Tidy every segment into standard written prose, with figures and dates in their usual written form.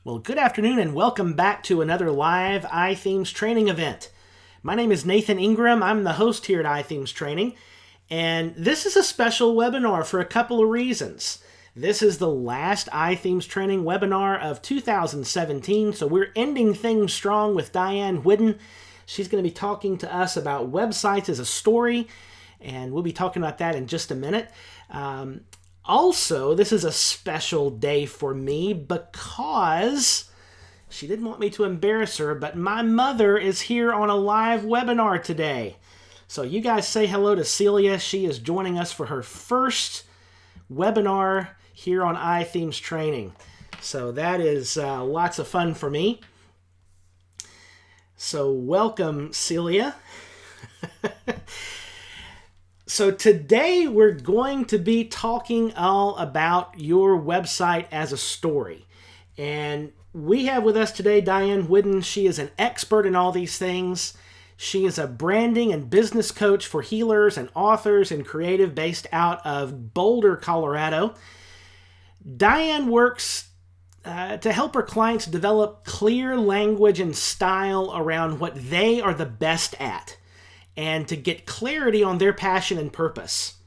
Well, good afternoon and welcome back to another live iThemes training event. My name is Nathan Ingram. I'm the host here at iThemes Training, and this is a special webinar for a couple of reasons. This is the last iThemes Training webinar of 2017, so we're ending things strong with Diane Whiddon. She's going to be talking to us about websites as a story, and we'll be talking about that in just a minute. Also, this is a special day for me because she didn't want me to embarrass her, but my mother is here on a live webinar today. So you guys say hello to Celia. She is joining us for her first webinar here on iThemes Training. So that is lots of fun for me. So welcome, Celia. So today we're going to be talking all about your website as a story. And we have with us today Diane Whiddon. She is an expert in all these things. She is a branding and business coach for healers and authors and creative based out of Boulder, Colorado. Diane works to help her clients develop clear language and style around what they are the best at, and to get clarity on their passion and purpose.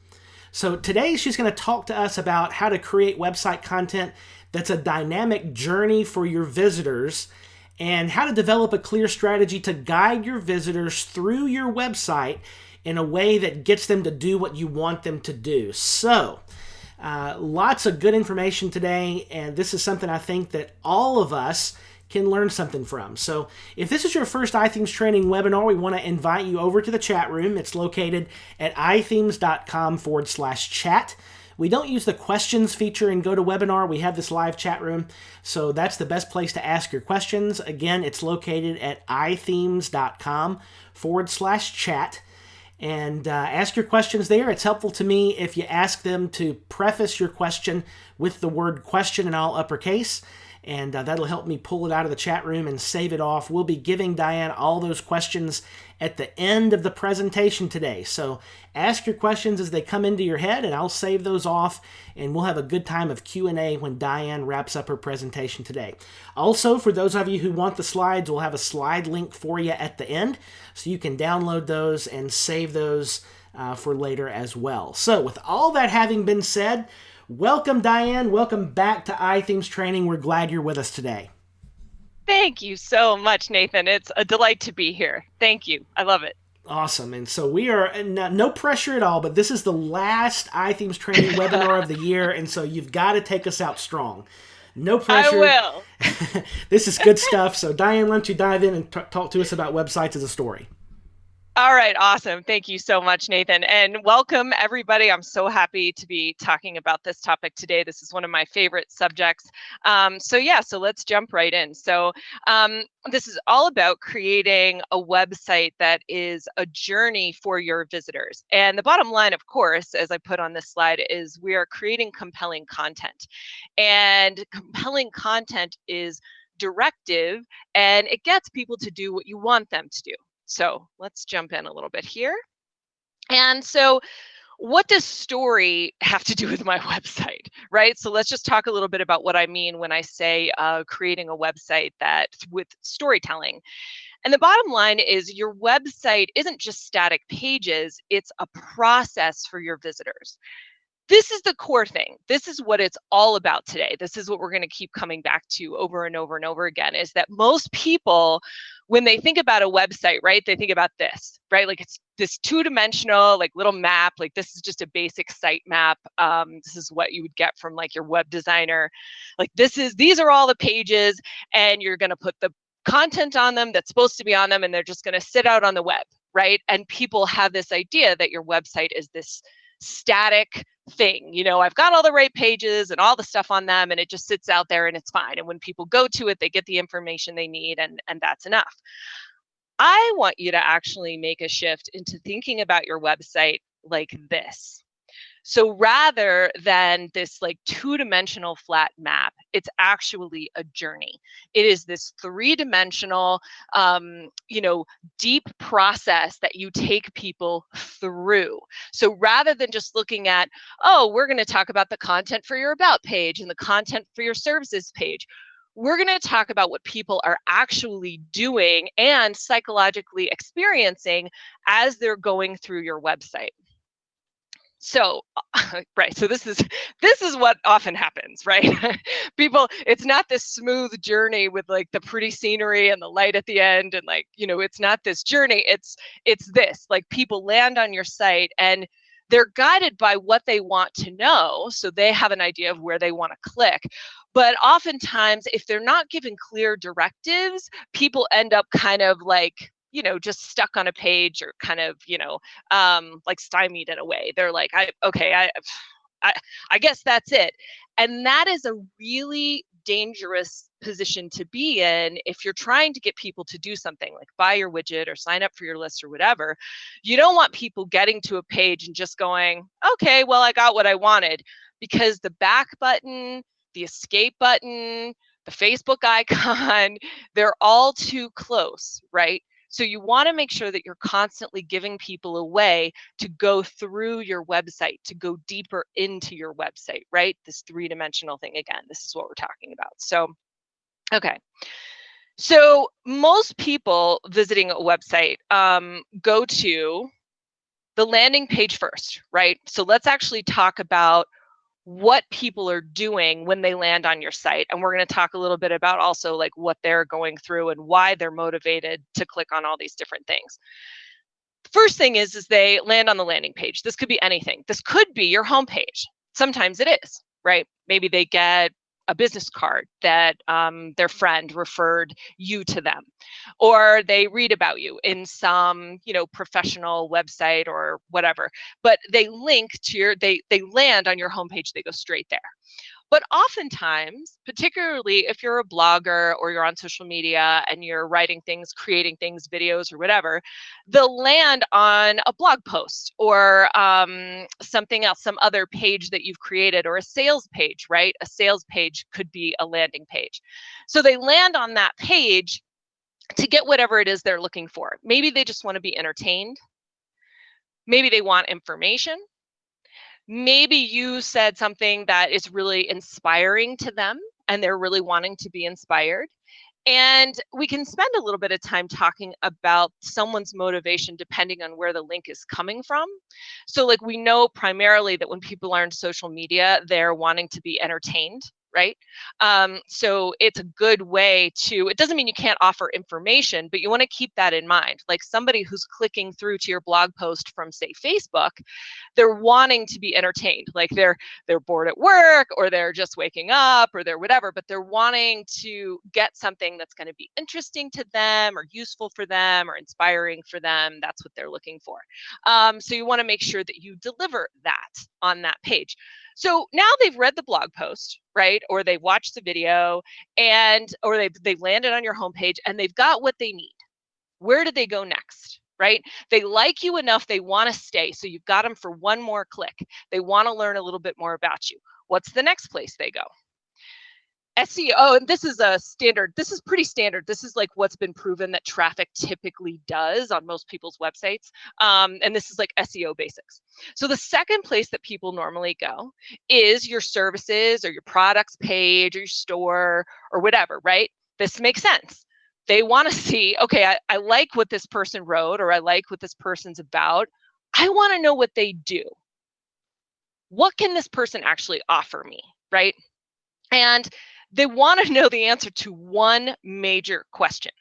So today she's going to talk to us about how to create website content that's a dynamic journey for your visitors, and how to develop a clear strategy to guide your visitors through your website in a way that gets them to do what you want them to do. So lots of good information today, and this is something I think that all of us can learn something from. So if this is your first iThemes Training webinar, we want to invite you over to the chat room. It's located at ithemes.com/chat. We don't use the questions feature in GoToWebinar. We have this live chat room, so that's the best place to ask your questions. Again, it's located at ithemes.com/chat. And ask your questions there. It's helpful to me if you ask them to preface your question with the word question in all uppercase. And that'll help me pull it out of the chat room and save it off. We'll be giving Diane all those questions at the end of the presentation today. So ask your questions as they come into your head, and I'll save those off, and we'll have a good time of Q&A when Diane wraps up her presentation today. Also, for those of you who want the slides, we'll have a slide link for you at the end, so you can download those and save those for later as well. So with all that having been said, welcome, Diane. Welcome back to iThemes Training. We're glad you're with us today. Thank you so much, Nathan. It's a delight to be here. Thank you. I love it. Awesome. And so we are, no pressure at all, but this is the last iThemes Training webinar of the year, and so you've got to take us out strong. No pressure. I will. This is good stuff. So Diane, why don't you dive in and talk to us about websites as a story? All right, awesome. Thank you so much, Nathan. And welcome, everybody. I'm so happy to be talking about this topic today. This is one of my favorite subjects. So let's jump right in. So this is all about creating a website that is a journey for your visitors. And the bottom line, of course, as I put on this slide, is we are creating compelling content. And compelling content is directive, and it gets people to do what you want them to do. So let's jump in a little bit here. And so what does story have to do with my website, right? So let's just talk a little bit about what I mean when I say creating a website that with storytelling. And the bottom line is your website isn't just static pages, it's a process for your visitors. This is the core thing. This is what it's all about today. This is what we're going to keep coming back to over and over and over again, is that most people, when they think about a website, right, they think about this, right? Like it's this two-dimensional, like little map, like this is just a basic site map. This is what you would get from like your web designer. Like these are all the pages, and you're going to put the content on them that's supposed to be on them, and they're just going to sit out on the web, right? And people have this idea that your website is this static thing. You know, I've got all the right pages and all the stuff on them, and it just sits out there and it's fine. And when people go to it, they get the information they need, and that's enough. I want you to actually make a shift into thinking about your website like this. So rather than this like two-dimensional flat map, it's actually a journey. It is this three-dimensional, deep process that you take people through. So rather than just looking at, oh, we're going to talk about the content for your about page and the content for your services page, we're going to talk about what people are actually doing and psychologically experiencing as they're going through your website. So, right, so this is what often happens, right? People, it's not this smooth journey with like the pretty scenery and the light at the end, and like, you know, it's not this journey, it's this, like, people land on your site and they're guided by what they want to know, so they have an idea of where they want to click. But oftentimes, if they're not given clear directives, people end up kind of like, you know, just stuck on a page, or kind of, you know, like stymied in a way. They're like, I guess that's it. And that is a really dangerous position to be in if you're trying to get people to do something like buy your widget or sign up for your list or whatever. You don't want people getting to a page and just going, okay, well, I got what I wanted, because the back button, the escape button, the Facebook icon, they're all too close, right? So you want to make sure that you're constantly giving people a way to go through your website, to go deeper into your website, right? This three-dimensional thing again, this is what we're talking about. So, okay. So most people visiting a website go to the landing page first, right? So let's actually talk about what people are doing when they land on your site. And we're going to talk a little bit about also like what they're going through and why they're motivated to click on all these different things. The first thing is they land on the landing page. This could be anything. This could be your homepage. Sometimes it is, right? Maybe they get a business card that their friend referred you to them, or they read about you in some, you know, professional website or whatever, but they link to your, they land on your homepage, they go straight there. But oftentimes, particularly if you're a blogger or you're on social media and you're writing things, creating things, videos or whatever, they'll land on a blog post or something else, some other page that you've created, or a sales page, right? A sales page could be a landing page. So they land on that page to get whatever it is they're looking for. Maybe they just want to be entertained. Maybe they want information. Maybe you said something that is really inspiring to them and they're really wanting to be inspired. And we can spend a little bit of time talking about someone's motivation depending on where the link is coming from. So like, we know primarily that when people are on social media, they're wanting to be entertained, right? So it's a good way to, it doesn't mean you can't offer information, but you want to keep that in mind. Like, somebody who's clicking through to your blog post from, say, Facebook, they're wanting to be entertained. Like they're bored at work, or they're just waking up, or they're whatever, but they're wanting to get something that's going to be interesting to them or useful for them or inspiring for them. That's what they're looking for. So you want to make sure that you deliver that on that page. So now they've read the blog post, right? Or they've watched the video, and or they've landed on your homepage and they've got what they need. Where do they go next? Right? They like you enough, they want to stay. So you've got them for one more click. They want to learn a little bit more about you. What's the next place they go? SEO, and this is a standard, this is pretty standard. This is like what's been proven that traffic typically does on most people's websites. And this is like SEO basics. So the second place that people normally go is your services or your products page or your store or whatever, right? This makes sense. They want to see, okay, I like what this person wrote, or I like what this person's about. I want to know what they do. What can this person actually offer me, right? And they want to know the answer to one major question.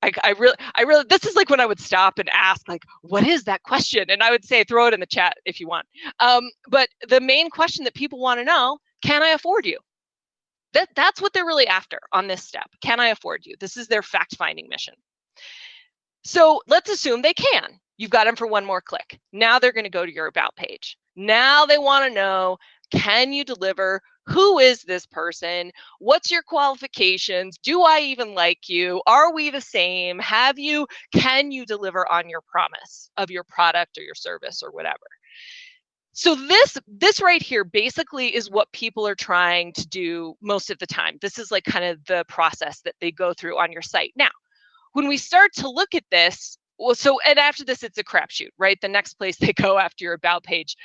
I really, this is like when I would stop and ask, like, what is that question? And I would say, throw it in the chat if you want. But the main question that people want to know, can I afford you? That's what they're really after on this step. Can I afford you? This is their fact-finding mission. So let's assume they can. You've got them for one more click. Now they're going to go to your about page. Now they want to know, can you deliver? Who is this person? What's your qualifications? Do I even like you? Are we the same? Can you deliver on your promise of your product or your service or whatever? So this right here basically is what people are trying to do most of the time. This is like kind of the process that they go through on your site. Now, when we start to look at this, well, so, and after this, it's a crapshoot, right? The next place they go after your about page.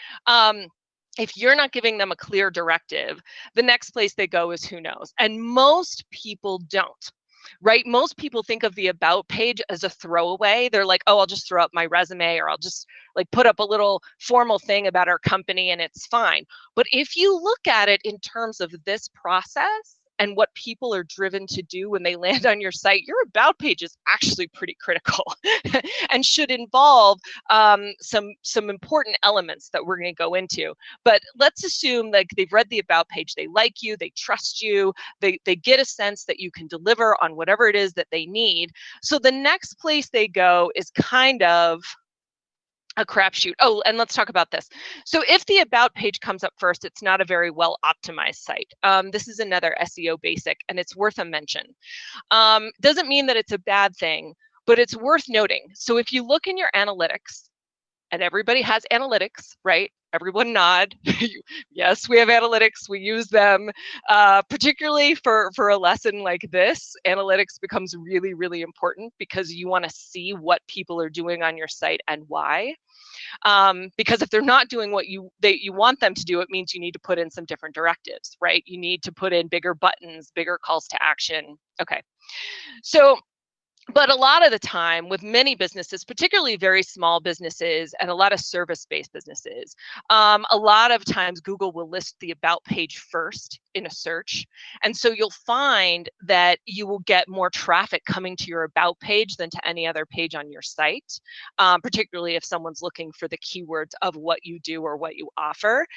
if you're not giving them a clear directive, the next place they go is who knows. And most people don't, right? Most people think of the about page as a throwaway. They're like, oh, I'll just throw up my resume, or I'll just like put up a little formal thing about our company and it's fine. But if you look at it in terms of this process and what people are driven to do when they land on your site, your about page is actually pretty critical and should involve some important elements that we're going to go into. But let's assume like they've read the about page, they like you, they trust you, they get a sense that you can deliver on whatever it is that they need. So the next place they go is kind of a crapshoot. Oh, and let's talk about this. So if the about page comes up first, it's not a very well optimized site. This is another SEO basic, and it's worth a mention. Doesn't mean that it's a bad thing, but it's worth noting. So if you look in your analytics, and everybody has analytics, right? Everyone nod. Yes, we have analytics. We use them, particularly for a lesson like this. Analytics becomes really, really important because you want to see what people are doing on your site and why. Because if they're not doing what you want them to do, it means you need to put in some different directives, right? You need to put in bigger buttons, bigger calls to action. Okay, so. But a lot of the time with many businesses, particularly very small businesses and a lot of service-based businesses, a lot of times Google will list the about page first in a search. And so you'll find that you will get more traffic coming to your about page than to any other page on your site, particularly if someone's looking for the keywords of what you do or what you offer.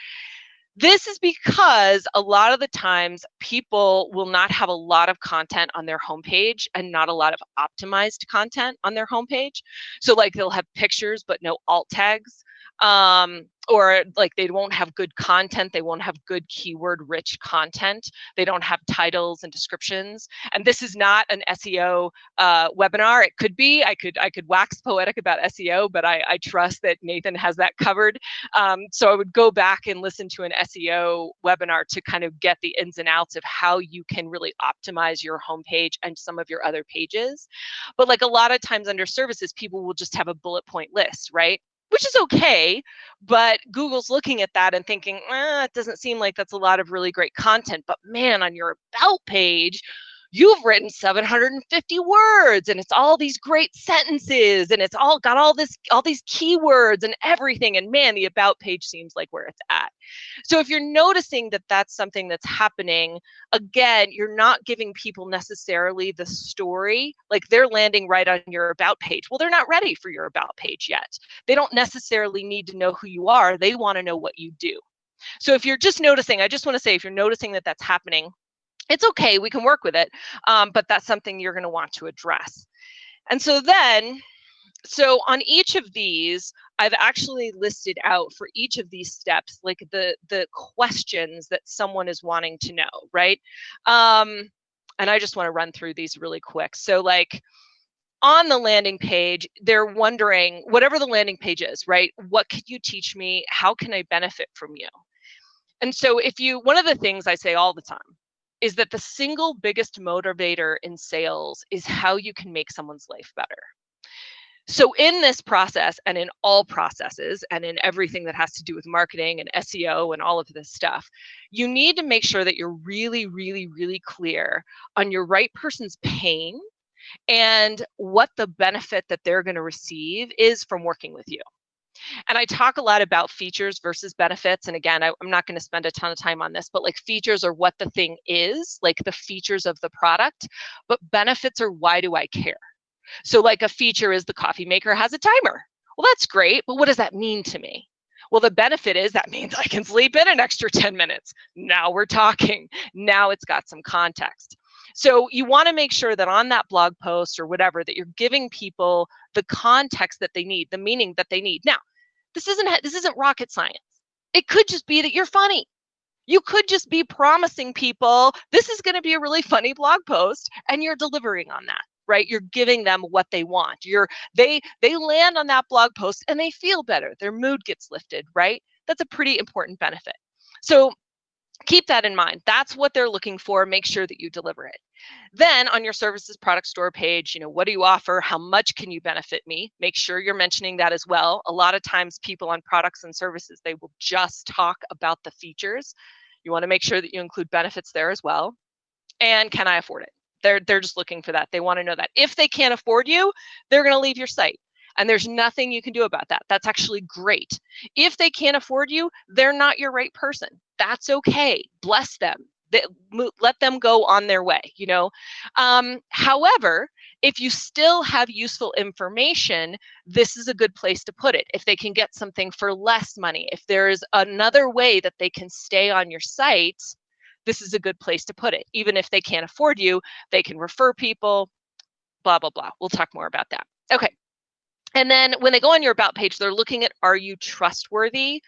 This is because a lot of the times people will not have a lot of content on their homepage and not a lot of optimized content on their homepage. So like they'll have pictures, but no alt tags. Or like they won't have good content, they won't have good keyword rich content, they don't have titles and descriptions. And this is not an SEO webinar. It could be, I could wax poetic about SEO, but I trust that Nathan has that covered. So I would go back and listen to an SEO webinar to kind of get the ins and outs of how you can really optimize your homepage and some of your other pages. But like a lot of times under services, people will just have a bullet point list, right? Which is okay, but Google's looking at that and thinking, it doesn't seem like that's a lot of really great content, but man, on your about page, you've written 750 words and it's all these great sentences and it's all got all these keywords and everything, and man, the about page seems like where it's at. So if you're noticing that that's something that's happening, again, you're not giving people necessarily the story, like they're landing right on your about page. Well, they're not ready for your about page yet. They don't necessarily need to know who you are. They want to know what you do. So if you're just noticing, I just want to say, if you're noticing that that's happening, it's okay, we can work with it, but that's something you're going to want to address. And so then, so on each of these, I've actually listed out for each of these steps, like the questions that someone is wanting to know, right? And I just want to run through these really quick. So like on the landing page, they're wondering, whatever the landing page is, right? What can you teach me? How can I benefit from you? And so one of the things I say all the time is that the single biggest motivator in sales is how you can make someone's life better. So in this process and in all processes and in everything that has to do with marketing and SEO and all of this stuff, you need to make sure that you're really, really, really clear on your right person's pain and what the benefit that they're going to receive is from working with you. And I talk a lot about features versus benefits. And again, I'm not going to spend a ton of time on this, but like features are what the thing is, like the features of the product, but benefits are why do I care? So like a feature is the coffee maker has a timer. Well, that's great, but what does that mean to me? Well, the benefit is that means I can sleep in an extra 10 minutes. Now we're talking. Now it's got some context. So you want to make sure that on that blog post or whatever, that you're giving people the context that they need, the meaning that they need. Now, this isn't rocket science. It could just be that you're funny. You could just be promising people this is going to be a really funny blog post, and you're delivering on that, right? You're giving them what they want. They land on that blog post and they feel better. Their mood gets lifted, right? That's a pretty important benefit. So Keep that in mind. That's what they're looking for. Make sure that you deliver it. Then on your services product store page, what do you offer? How much can you benefit me? Make sure you're mentioning that as well. A lot of times people on products and services, they will just talk about the features. You want to make sure that you include benefits there as well. And can I afford it? They're just looking for that. They want to know that. If they can't afford you, they're going to leave your site. And there's nothing you can do about that. That's actually great. If they can't afford you, they're not your right person. That's okay. Bless them. Let them go on their way, However, if you still have useful information, this is a good place to put it. If they can get something for less money, if there is another way that they can stay on your site, this is a good place to put it. Even if they can't afford you, they can refer people, blah, blah, blah. We'll talk more about that. Okay. And then when they go on your about page, they're looking at, are you trustworthy?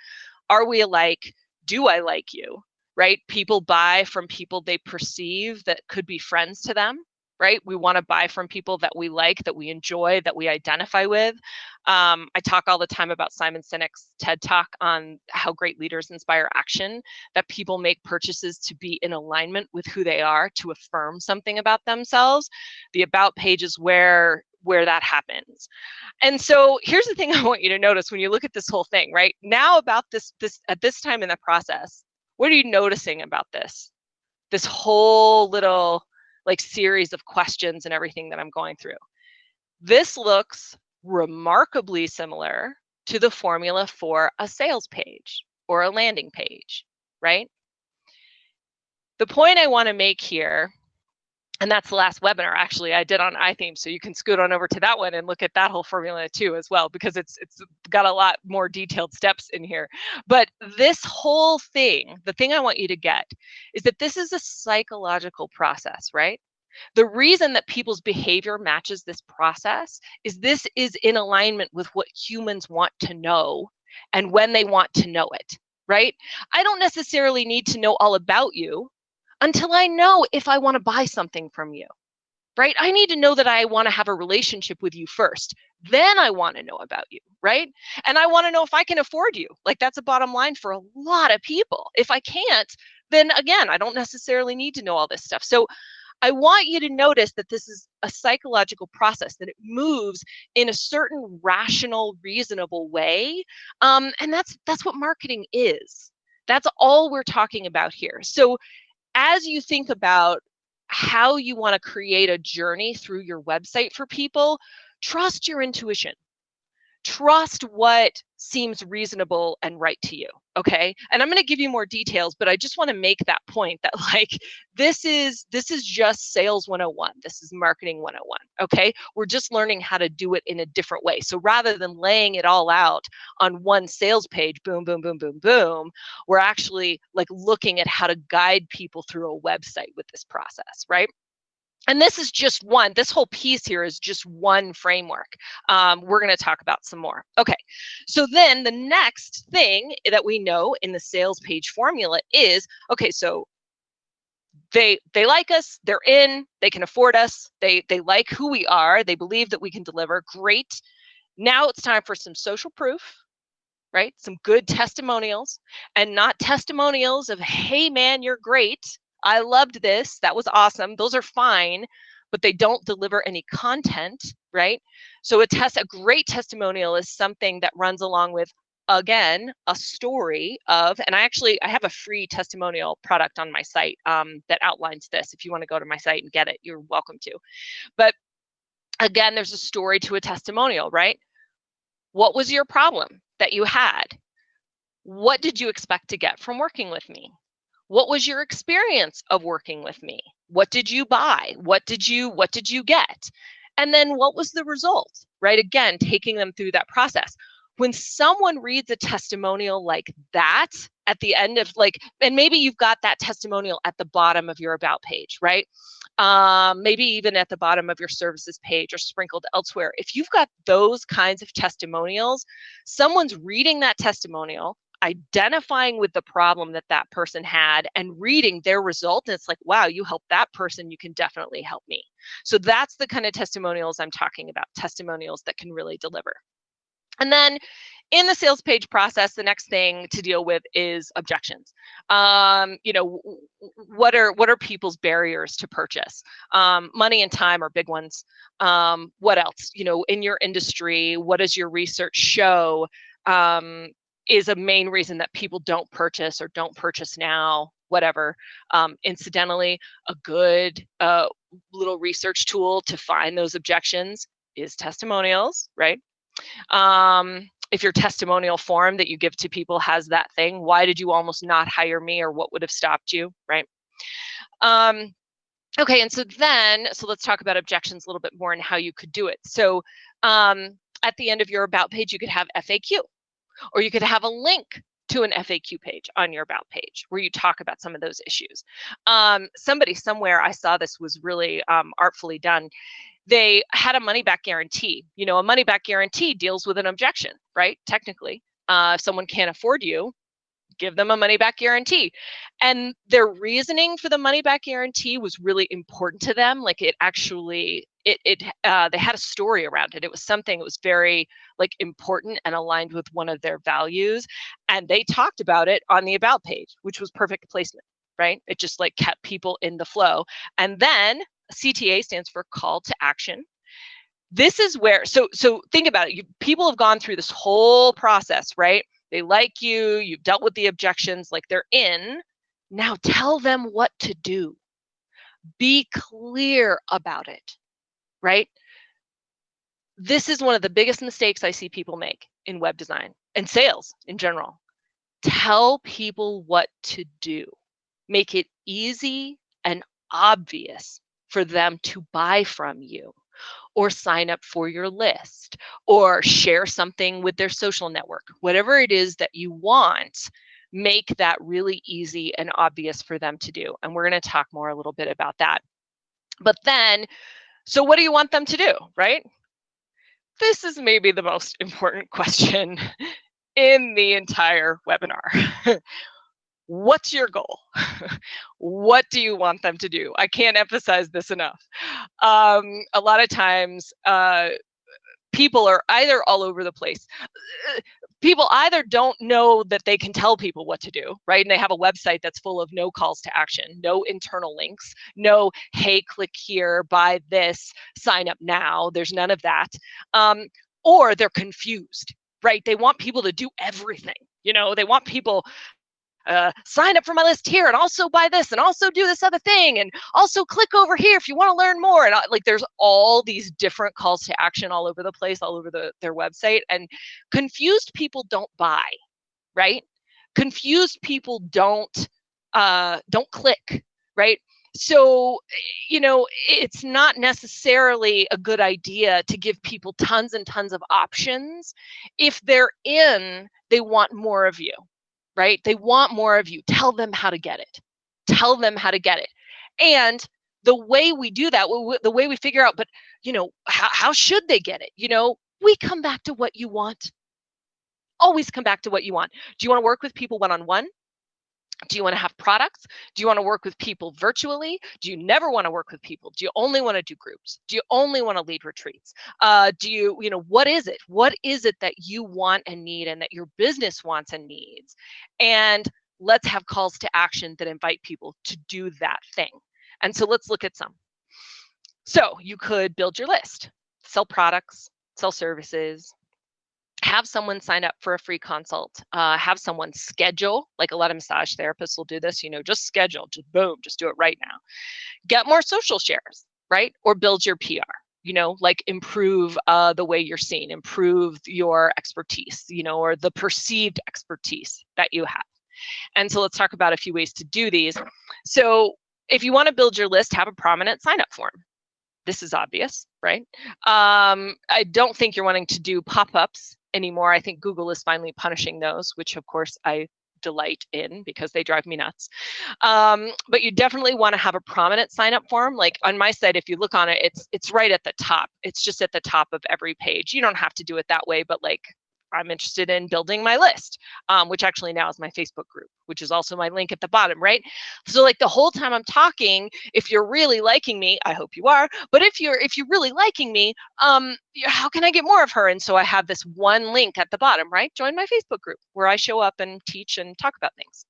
Are we alike? Do I like you? Right? People buy from people they perceive that could be friends to them, right? We want to buy from people that we like, that we enjoy, that we identify with. I talk all the time about Simon Sinek's TED Talk on how great leaders inspire action, that people make purchases to be in alignment with who they are, to affirm something about themselves. The about page is where that happens. And so here's the thing I want you to notice when you look at this whole thing, right? Now about this at this time in the process, what are you noticing about this whole little series of questions and everything that I'm going through? This looks remarkably similar to the formula for a sales page or a landing page, right? The point I want to make here, and that's the last webinar actually I did on iThemes, so you can scoot on over to that one and look at that whole formula too as well, because it's got a lot more detailed steps in here. But this whole thing, the thing I want you to get is that this is a psychological process, right? The reason that people's behavior matches this process is this is in alignment with what humans want to know and when they want to know it, right? I don't necessarily need to know all about you until I know if I want to buy something from you, right? I need to know that I want to have a relationship with you first. Then I want to know about you, right? And I want to know if I can afford you. That's a bottom line for a lot of people. If I can't, then again, I don't necessarily need to know all this stuff. So I want you to notice that this is a psychological process, that it moves in a certain rational, reasonable way. And that's what marketing is. That's all we're talking about here. So as you think about how you want to create a journey through your website for people, trust your intuition. Trust what seems reasonable and right to you, okay? And I'm going to give you more details, but I just want to make that point that this is just sales 101. This is marketing 101, okay? We're just learning how to do it in a different way. So rather than laying it all out on one sales page, boom, boom, boom, boom, boom, we're actually looking at how to guide people through a website with this process, right? And this is just one, this whole piece here is just one framework. We're going to talk about some more. Okay, so then the next thing that we know in the sales page formula is, okay, so they like us, they're in, they can afford us, they like who we are, they believe that we can deliver, great. Now it's time for some social proof, right? Some good testimonials, and not testimonials of, hey man, you're great, I loved this, that was awesome. Those are fine, but they don't deliver any content, right? So a great testimonial is something that runs along with, again, a story of, and I have a free testimonial product on my site that outlines this. If you want to go to my site and get it, you're welcome to. But again, there's a story to a testimonial, right? What was your problem that you had? What did you expect to get from working with me? What was your experience of working with me? What did you buy? What did you get? And then what was the result, right? Again, taking them through that process. When someone reads a testimonial like that at the end of and maybe you've got that testimonial at the bottom of your about page, right? Maybe even at the bottom of your services page or sprinkled elsewhere. If you've got those kinds of testimonials, someone's reading that testimonial, identifying with the problem that person had, and reading their result, and it's wow, you helped that person, you can definitely help me. So that's the kind of testimonials I'm talking about, testimonials that can really deliver. And then in the sales page process, the next thing to deal with is objections. You know, what are people's barriers to purchase? Money and time are big ones. What else? You know, in your industry, what does your research show is a main reason that people don't purchase or don't purchase now? Whatever. Incidentally, a good little research tool to find those objections is testimonials, right? If your testimonial form that you give to people has that thing, why did you almost not hire me, or what would have stopped you, right? Okay, and so let's talk about objections a little bit more and how you could do it. So at the end of your about page, you could have FAQ, or you could have a link to an FAQ page on your about page where you talk about some of those issues. Somebody somewhere, I saw this was really artfully done. They had a money back guarantee. You know, a money back guarantee deals with an objection, right? Technically, if someone can't afford you, give them a money back guarantee. And their reasoning for the money back guarantee was really important to them. Like it actually, they had a story around it. It was something that was very like important and aligned with one of their values. And they talked about it on the about page, which was perfect placement, right? It just like kept people in the flow. And then CTA stands for call to action. This is where, so think about it. People have gone through this whole process, right? They like you, you've dealt with the objections, like they're in. Now tell them what to do. Be clear about it, right? This is one of the biggest mistakes I see people make in web design and sales in general. Tell people what to do. Make it easy and obvious for them to buy from you, or sign up for your list, or share something with their social network. Whatever it is that you want, make that really easy and obvious for them to do. And we're going to talk more a little bit about that. But then, so what do you want them to do, right? This is maybe the most important question in the entire webinar. What's your goal? What do you want them to do? I can't emphasize this enough. A lot of times, people are either all over the place. People either don't know that they can tell people what to do, right? And they have a website that's full of no calls to action, no internal links, no, hey, click here, buy this, sign up now. There's none of that. Or they're confused, right? They want people to do everything. You know, they want people sign up for my list here, and also buy this, and also do this other thing, and also click over here if you want to learn more. And like, there's all these different calls to action all over the place, all over their website. And confused people don't buy, right? Confused people don't click, right? So, you know, it's not necessarily a good idea to give people tons and tons of options. If they're in, they want more of you. Right? They want more of you. Tell them how to get it. Tell them how to get it. And the way we do that, the way we figure out, but, you know, how should they get it? You know, we come back to what you want. Always come back to what you want. Do you want to work with people one-on-one? Do you want to have products? Do you want to work with people virtually? Do you never want to work with people? Do you only want to do groups? Do you only want to lead retreats? Do you, you know, what is it? What is it that you want and need, and that your business wants and needs? And let's have calls to action that invite people to do that thing. And so let's look at some. So you could build your list, sell products, sell services, have someone sign up for a free consult, have someone schedule, like a lot of massage therapists will do this, you know, just schedule, just boom, just do it right now. Get more social shares, right? Or build your PR, you know, like improve the way you're seen, improve your expertise, you know, or the perceived expertise that you have. And so let's talk about a few ways to do these. So if you want to build your list, have a prominent sign up form. This is obvious, right? I don't think you're wanting to do pop-ups anymore. I think Google is finally punishing those, which of course I delight in because they drive me nuts. But you definitely want to have a prominent sign-up form. Like on my site, if you look on it, it's right at the top. It's just at the top of every page. You don't have to do it that way, but like I'm interested in building my list, which actually now is my Facebook group, which is also my link at the bottom, right? So like the whole time I'm talking, if you're really liking me, I hope you are, but if you're really liking me, how can I get more of her? And so I have this one link at the bottom, right? Join my Facebook group where I show up and teach and talk about things.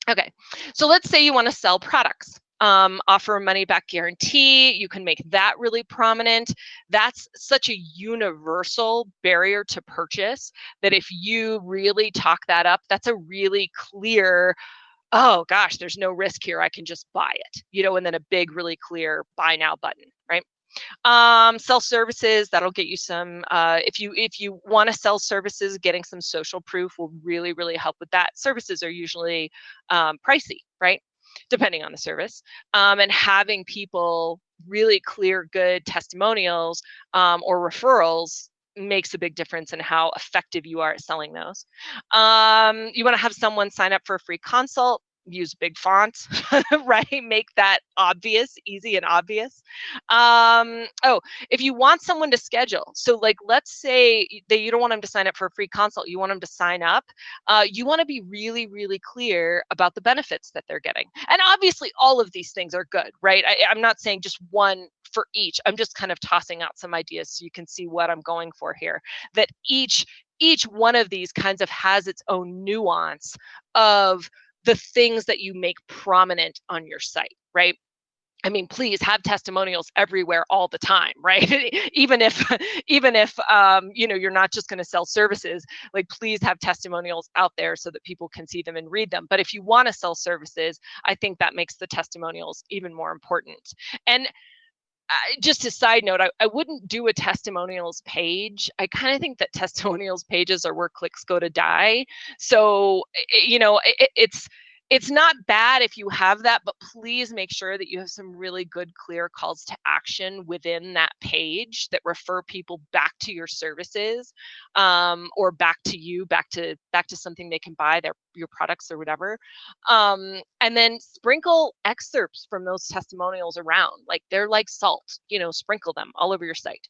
Okay, so let's say you want to sell products. Offer a money back guarantee. You can make that really prominent. That's such a universal barrier to purchase that if you really talk that up, that's a really clear, oh gosh, there's no risk here. I can just buy it, and then a big, really clear buy now button, right? Sell services, that'll get you some, if you want to sell services, getting some social proof will really, really help with that. Services are usually pricey, right? Depending on the service, and having people really clear, good testimonials or referrals makes a big difference in how effective you are at selling those. You want to have someone sign up for a free consult. Use big font, right? Make that obvious, easy and obvious. Oh, if you want someone to schedule, so like let's say that you don't want them to sign up for a free consult, you want them to sign up. You want to be really, really clear about the benefits that they're getting. And obviously all of these things are good, right? I'm not saying just one for each. I'm just kind of tossing out some ideas so you can see what I'm going for here. That each one of these kinds of has its own nuance of the things that you make prominent on your site, right? I mean, please have testimonials everywhere all the time, right? even if you're not just going to sell services, like please have testimonials out there so that people can see them and read them. But if you want to sell services, I think that makes the testimonials even more important. And just a side note, I wouldn't do a testimonials page. I kind of think that testimonials pages are where clicks go to die. So, it's not bad if you have that, but please make sure that you have some really good, clear calls to action within that page that refer people back to your services, or back to you, back to something they can buy, your products or whatever. And then sprinkle excerpts from those testimonials around, like they're like salt, sprinkle them all over your site.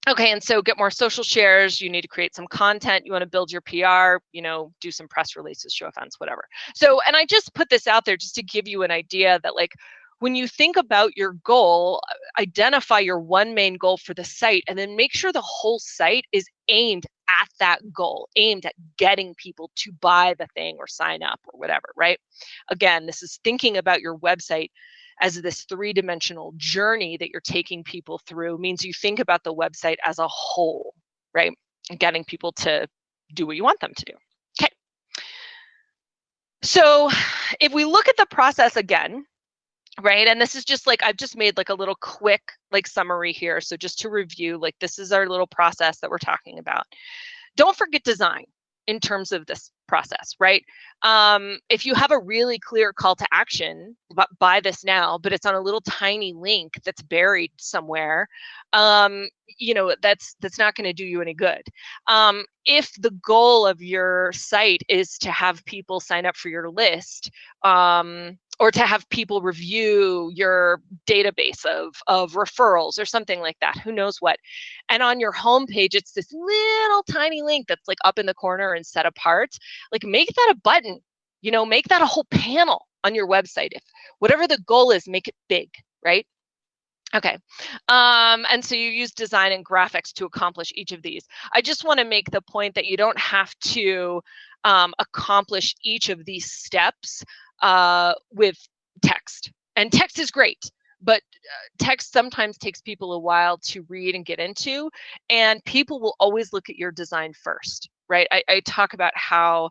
Okay, and so get more social shares. You need to create some content. You want to build your PR, do some press releases, show events, whatever. So, and I just put this out there just to give you an idea that like, when you think about your goal, identify your one main goal for the site, and then make sure the whole site is aimed at that goal, aimed at getting people to buy the thing or sign up or whatever, right? Again, this is thinking about your website as this three-dimensional journey that you're taking people through. Means you think about the website as a whole, right? And getting people to do what you want them to do. Okay. So if we look at the process again, right, and this is just like, I've just made like a little quick like summary here. So just to review, like this is our little process that we're talking about. Don't forget design in terms of this process, right? If you have a really clear call to action, buy this now, but it's on a little tiny link that's buried somewhere, that's not going to do you any good. If the goal of your site is to have people sign up for your list, or to have people review your database of referrals or something like that, who knows what. And on your homepage, it's this little tiny link that's like up in the corner and set apart. Like make that a button, make that a whole panel on your website. If whatever the goal is, make it big, right? Okay, and so you use design and graphics to accomplish each of these. I just want to make the point that you don't have to accomplish each of these steps with text. And text is great, but text sometimes takes people a while to read and get into, and people will always look at your design first, right? I talk about how,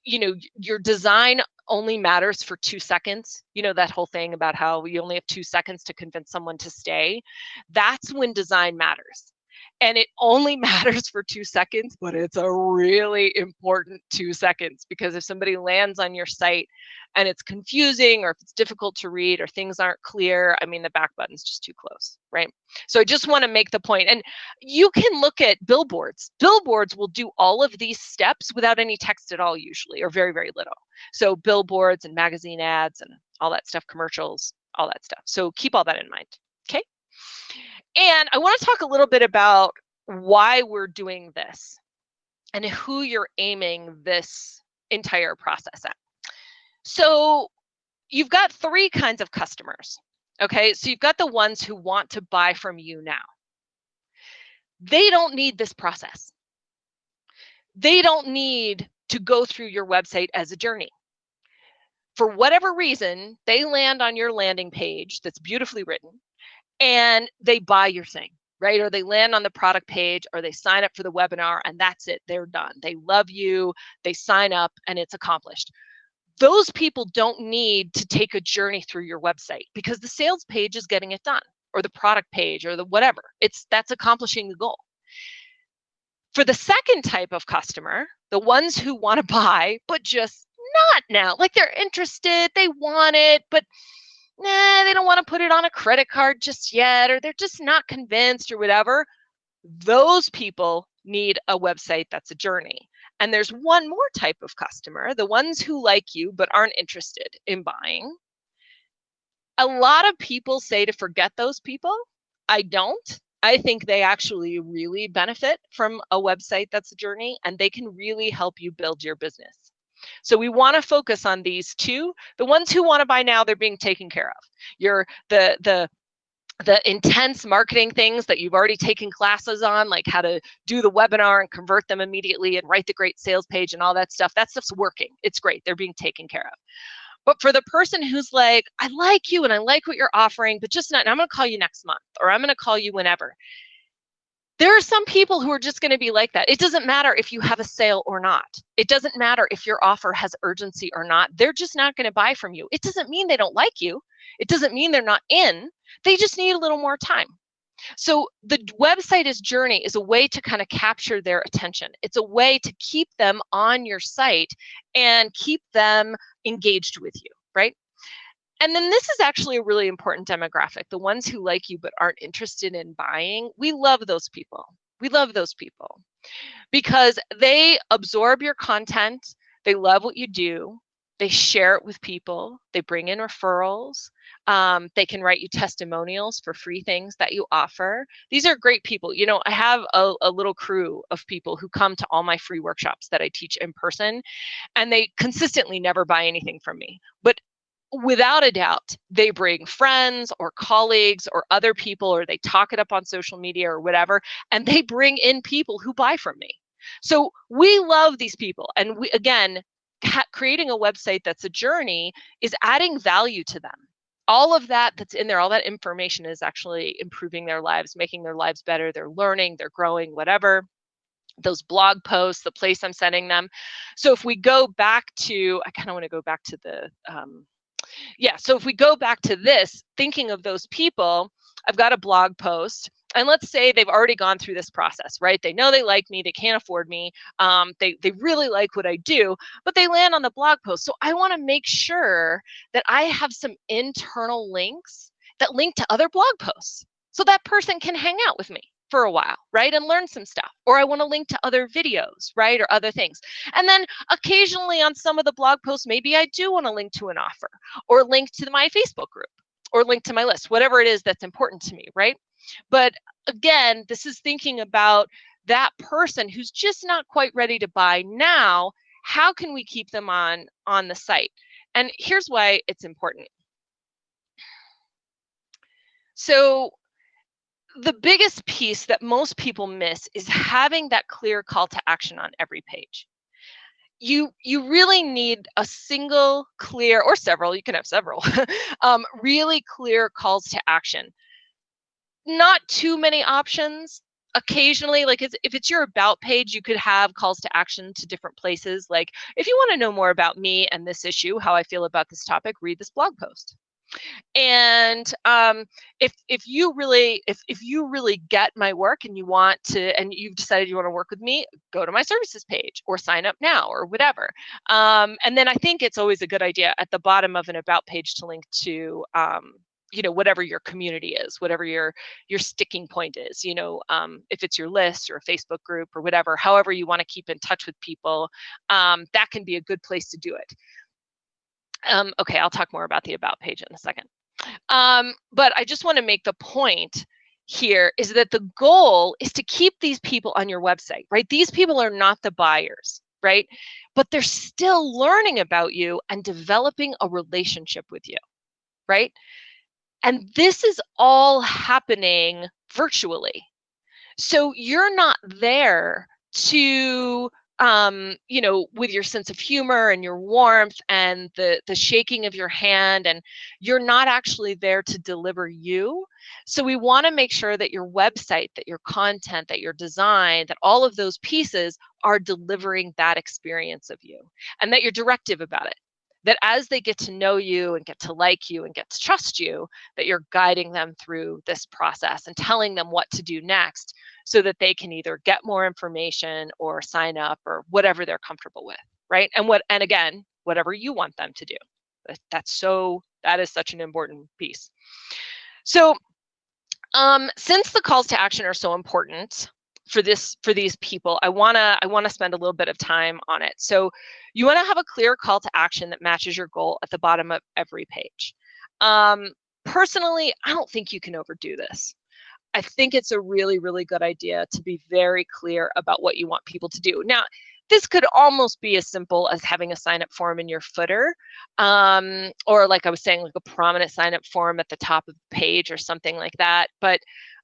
your design only matters for 2 seconds. That whole thing about how you only have 2 seconds to convince someone to stay. That's when design matters. And it only matters for 2 seconds, but it's a really important 2 seconds, because if somebody lands on your site and it's confusing, or if it's difficult to read, or things aren't clear, I mean, the back button's just too close, right? So I just want to make the point. And you can look at billboards. Billboards will do all of these steps without any text at all, usually, or very, very little. So billboards and magazine ads and all that stuff, commercials, all that stuff. So keep all that in mind, okay? And I want to talk a little bit about why we're doing this and who you're aiming this entire process at. So you've got three kinds of customers. Okay, so you've got the ones who want to buy from you now. They don't need this process. They don't need to go through your website as a journey. For whatever reason, they land on your landing page that's beautifully written and they buy your thing, right? Or they land on the product page or they sign up for the webinar and that's it, they're done. They love you, they sign up and it's accomplished. Those people don't need to take a journey through your website because the sales page is getting it done, or the product page, or the whatever. That's accomplishing the goal. For the second type of customer, the ones who want to buy, but just not now, like they're interested, they want it, but they don't want to put it on a credit card just yet, or they're just not convinced or whatever. Those people need a website that's a journey. And there's one more type of customer, the ones who like you but aren't interested in buying. A lot of people say to forget those people. I don't. I think they actually really benefit from a website that's a journey, and they can really help you build your business. So we want to focus on these two. The ones who want to buy now, they're being taken care of. You're the intense marketing things that you've already taken classes on, like how to do the webinar and convert them immediately and write the great sales page and all that stuff's working. It's great. They're being taken care of. But for the person who's like, I like you and I like what you're offering, but just not, and I'm going to call you next month, or I'm going to call you whenever. There are some people who are just going to be like that. It doesn't matter if you have a sale or not. It doesn't matter if your offer has urgency or not. They're just not going to buy from you. It doesn't mean they don't like you. It doesn't mean they're not in. They just need a little more time. So the website as journey is a way to kind of capture their attention. It's a way to keep them on your site and keep them engaged with you, right? And then this is actually a really important demographic, the ones who like you but aren't interested in buying. We love those people. We love those people because they absorb your content. They love what you do. They share it with people. They bring in referrals. They can write you testimonials for free things that you offer. These are great people. You know, I have a little crew of people who come to all my free workshops that I teach in person, and they consistently never buy anything from me. But without a doubt, they bring friends or colleagues or other people, or they talk it up on social media or whatever, and they bring in people who buy from me. So we love these people. And we, again, creating a website that's a journey is adding value to them. All of that's in there, all that information is actually improving their lives, making their lives better. They're learning, they're growing, whatever. Those blog posts, the place I'm sending them. So if we go back to, I kind of want to go back to the, so if we go back to this, thinking of those people, I've got a blog post, and let's say they've already gone through this process, right? They know they like me, they can't afford me, they really like what I do, but they land on the blog post. So I want to make sure that I have some internal links that link to other blog posts, so that person can hang out with me for a while, right? And learn some stuff. Or I want to link to other videos, right? Or other things. And then occasionally on some of the blog posts, maybe I do want to link to an offer, or link to my Facebook group, or link to my list, whatever it is that's important to me, right? But again, this is thinking about that person who's just not quite ready to buy now. How can we keep them on the site? And here's why it's important. So the biggest piece that most people miss is having that clear call to action on every page. You really need a single clear, or several, you can have several, really clear calls to action. Not too many options. Occasionally, like if it's your about page, you could have calls to action to different places. Like, if you want to know more about me and this issue, how I feel about this topic, read this blog post. And if you really get my work and you want to, and you've decided you want to work with me, go to my services page or sign up now or whatever. And then I think it's always a good idea at the bottom of an about page to link to whatever your community is, whatever your sticking point is, if it's your list or a Facebook group or whatever, however you want to keep in touch with people, that can be a good place to do it. Okay, I'll talk more about the about page in a second. But I just want to make the point, here is that the goal is to keep these people on your website, right? These people are not the buyers, right? But they're still learning about you and developing a relationship with you, right? And this is all happening virtually. So you're not there to with your sense of humor and your warmth and the shaking of your hand, and you're not actually there to deliver you. So we want to make sure that your website, that your content, that your design, that all of those pieces are delivering that experience of you, and that you're directive about it. That as they get to know you and get to like you and get to trust you, that you're guiding them through this process and telling them what to do next, so that they can either get more information or sign up or whatever they're comfortable with, right? And again, whatever you want them to do. That is such an important piece. So since the calls to action are so important for these people, I wanna spend a little bit of time on it. So you want to have a clear call to action that matches your goal at the bottom of every page. Personally, I don't think you can overdo this. I think it's a really, really good idea to be very clear about what you want people to do. Now, this could almost be as simple as having a sign-up form in your footer, or like I was saying, like a prominent sign-up form at the top of the page or something like that. But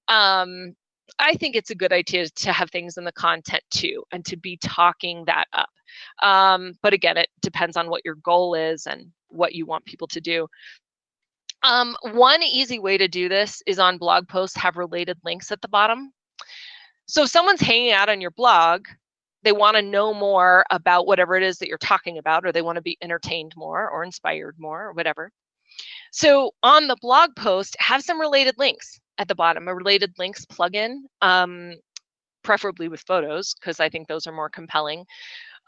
I think it's a good idea to have things in the content too, and to be talking that up. But again, it depends on what your goal is and what you want people to do. One easy way to do this is on blog posts, have related links at the bottom. So if someone's hanging out on your blog, they want to know more about whatever it is that you're talking about, or they want to be entertained more or inspired more or whatever. So on the blog post, have some related links at the bottom, a related links plugin, preferably with photos, because I think those are more compelling.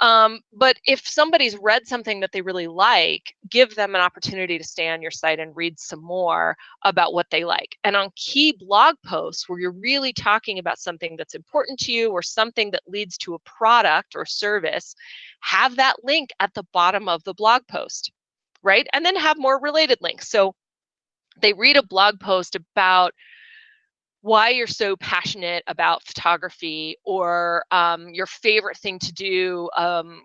But if somebody's read something that they really like, give them an opportunity to stay on your site and read some more about what they like. And on key blog posts where you're really talking about something that's important to you or something that leads to a product or service, have that link at the bottom of the blog post, right? And then have more related links. So they read a blog post about why you're so passionate about photography, or your favorite thing to do,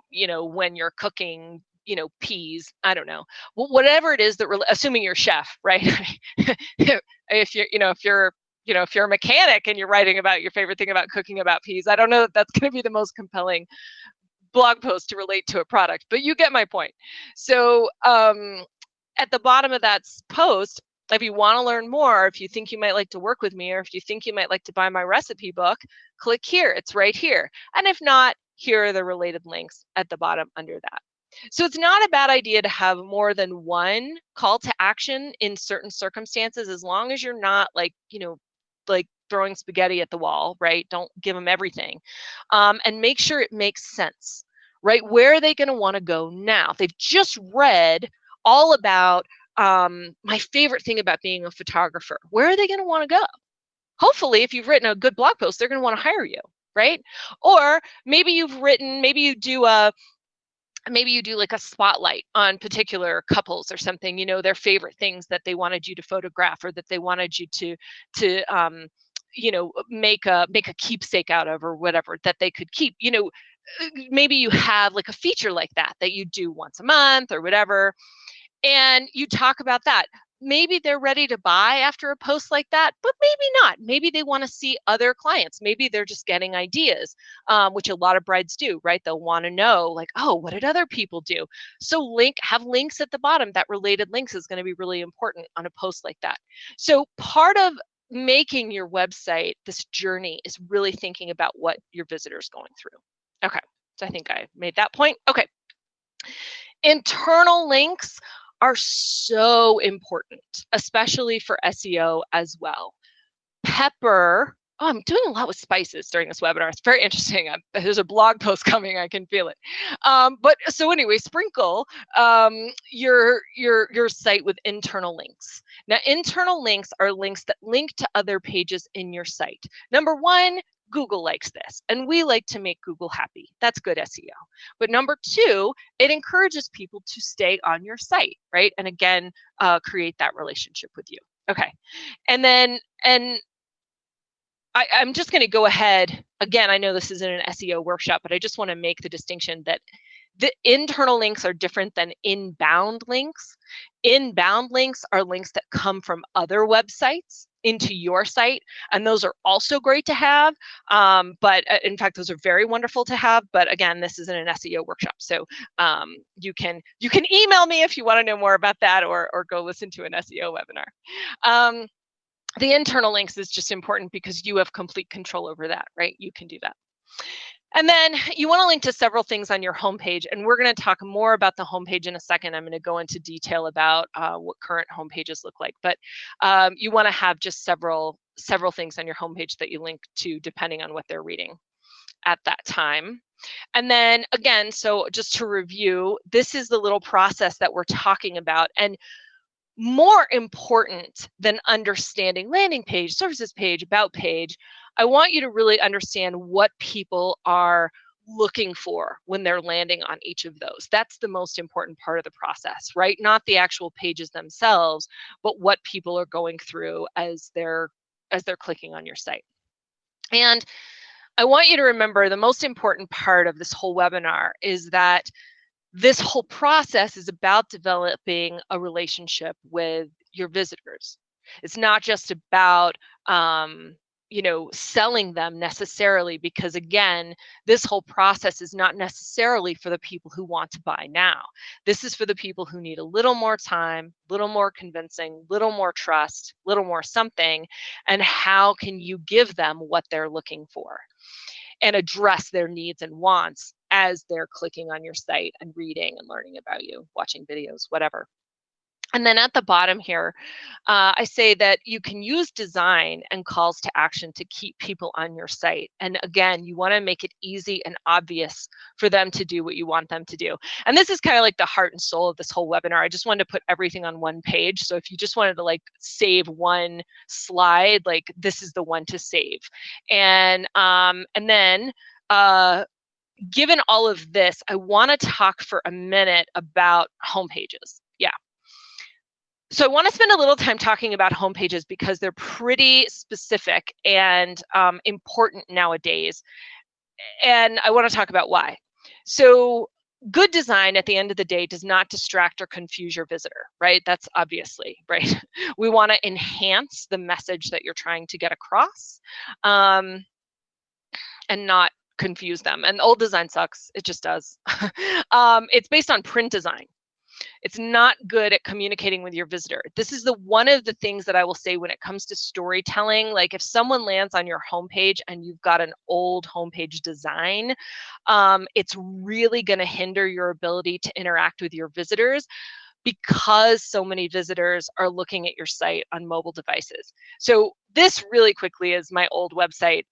when you're cooking, peas. I don't know, whatever it is that, assuming you're a chef, right? if you're a mechanic and you're writing about your favorite thing about cooking about peas, I don't know that that's going to be the most compelling blog post to relate to a product, but you get my point. So at the bottom of that post, if you want to learn more, if you think you might like to work with me, or if you think you might like to buy my recipe book, click here. It's right here. And if not, here are the related links at the bottom under that. So it's not a bad idea to have more than one call to action in certain circumstances, as long as you're not like throwing spaghetti at the wall, right? Don't give them everything. And make sure it makes sense, right? Where are they going to want to go now? They've just read all about my favorite thing about being a photographer. Where are they going to want to go? Hopefully, if you've written a good blog post, they're going to want to hire you, right? Or maybe you do like a spotlight on particular couples or something, their favorite things that they wanted you to photograph, or that they wanted you to make a keepsake out of, or whatever that they could keep. Maybe you have like a feature like that you do once a month or whatever, and you talk about that. Maybe they're ready to buy after a post like that, but maybe not. Maybe they want to see other clients. Maybe they're just getting ideas, which a lot of brides do, right? They'll want to know, like, oh, what did other people do? So have links at the bottom. That related links is going to be really important on a post like that. So part of making your website this journey is really thinking about what your visitor's going through. Okay, so I think I made that point. Okay. Internal links are so important, especially for SEO as well. Pepper. Oh, I'm doing a lot with spices during this webinar. It's very interesting. There's a blog post coming. I can feel it. But so anyway, sprinkle your site with internal links. Now, internal links are links that link to other pages in your site. Number one, Google likes this, and we like to make Google happy. That's good SEO. But number two, it encourages people to stay on your site, right? And again, create that relationship with you. Okay. And I'm just going to go ahead. Again, I know this isn't an SEO workshop, but I just want to make the distinction that the internal links are different than inbound links. Inbound links are links that come from other websites into your site, and those are also great to have. But in fact, those are very wonderful to have. But again, this isn't an SEO workshop, so you can email me if you want to know more about that, or go listen to an SEO webinar. The internal links is just important because you have complete control over that, right? You can do that. And then you want to link to several things on your homepage, and we're going to talk more about the homepage in a second. I'm going to go into detail about what current homepages look like, but you want to have just several things on your homepage that you link to depending on what they're reading at that time. And then again, so just to review, this is the little process that we're talking about. And more important than understanding landing page, services page, about page, I want you to really understand what people are looking for when they're landing on each of those. That's the most important part of the process, right? Not the actual pages themselves, but what people are going through as they're clicking on your site. And I want you to remember the most important part of this whole webinar is that this whole process is about developing a relationship with your visitors. It's not just about selling them necessarily, because again, this whole process is not necessarily for the people who want to buy now. This is for the people who need a little more time, a little more convincing, a little more trust, a little more something, and how can you give them what they're looking for and address their needs and wants as they're clicking on your site and reading and learning about you, watching videos, whatever. And then at the bottom here, I say that you can use design and calls to action to keep people on your site. And again, you want to make it easy and obvious for them to do what you want them to do. And this is kind of like the heart and soul of this whole webinar. I just wanted to put everything on one page. So if you just wanted to like save one slide, like this is the one to save. And then given all of this, I want to talk for a minute about homepages. Yeah. So I want to spend a little time talking about homepages because they're pretty specific and important nowadays. And I want to talk about why. So good design at the end of the day does not distract or confuse your visitor, right? That's obviously, right? We want to enhance the message that you're trying to get across and not confuse them. And old design sucks. It just does. It's based on print design. It's not good at communicating with your visitor. This is one of the things that I will say when it comes to storytelling. Like if someone lands on your homepage and you've got an old homepage design, it's really going to hinder your ability to interact with your visitors, because so many visitors are looking at your site on mobile devices. So this really quickly is my old website.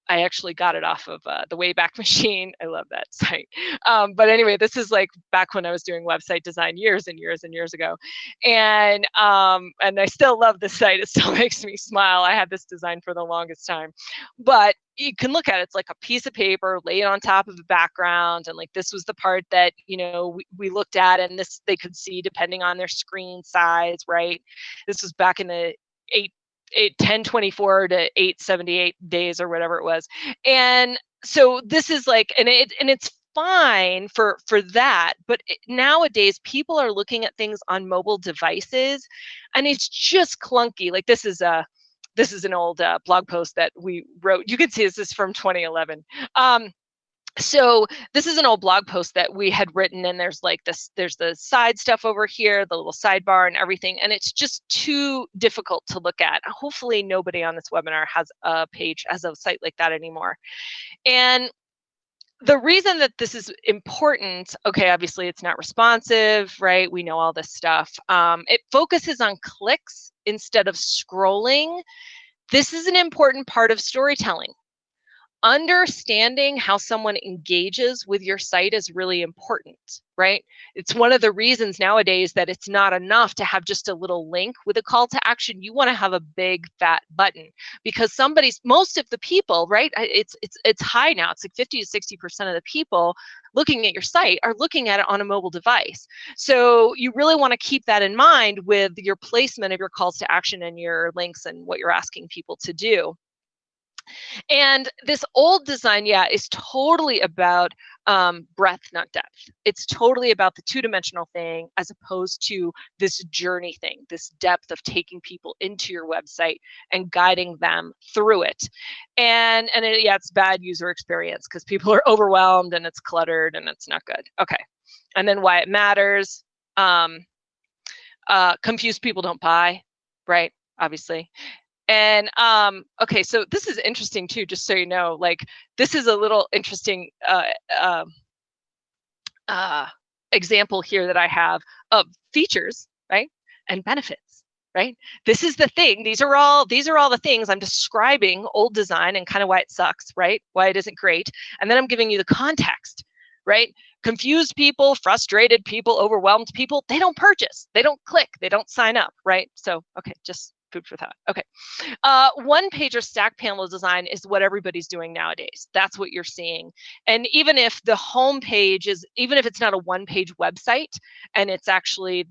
I actually got it off of the Wayback Machine. I love that site. But anyway, this is like back when I was doing website design years and years and years ago. And I still love this site. It still makes me smile. I had this design for the longest time. But you can look at it, it's like a piece of paper laid on top of a background. And like this was the part that, we looked at, and this they could see depending on their screen size, right? This was back in the 1024 to 878 days or whatever it was. And so this is like, and it's fine for that, but nowadays people are looking at things on mobile devices and it's just clunky. Like this is an old blog post that we wrote. You can see this is from 2011. So this is an old blog post that we had written, and there's the side stuff over here, the little sidebar and everything, and it's just too difficult to look at. Hopefully nobody on this webinar has a page, has a site like that anymore. And the reason that this is important, okay, obviously it's not responsive, right? We know all this stuff. It focuses on clicks instead of scrolling. This is an important part of storytelling. Understanding how someone engages with your site is really important, right? It's one of the reasons nowadays that it's not enough to have just a little link with a call to action. You want to have a big fat button, because most of the people, right? It's high now. It's like 50 to 60% of the people looking at your site are looking at it on a mobile device. So you really want to keep that in mind with your placement of your calls to action and your links and what you're asking people to do. And this old design, yeah, is totally about breadth, not depth. It's totally about the two-dimensional thing as opposed to this journey thing, this depth of taking people into your website and guiding them through it. And yeah, it's bad user experience because people are overwhelmed and it's cluttered and it's not good. Okay. And then why it matters. Confused people don't buy, right? Obviously. And okay, so this is interesting too, just so you know, like this is a little interesting example here that I have of features, right? And benefits, right? This is the thing. These are all the things I'm describing old design and kind of why it sucks, right? Why it isn't great. And then I'm giving you the context, right? Confused people, frustrated people, overwhelmed people, they don't purchase, they don't click, they don't sign up, right? So, okay, just food for thought. Okay. One page or stack panel design is what everybody's doing nowadays. That's what you're seeing. And even if the home page is, even if it's not a one-page website and it's actually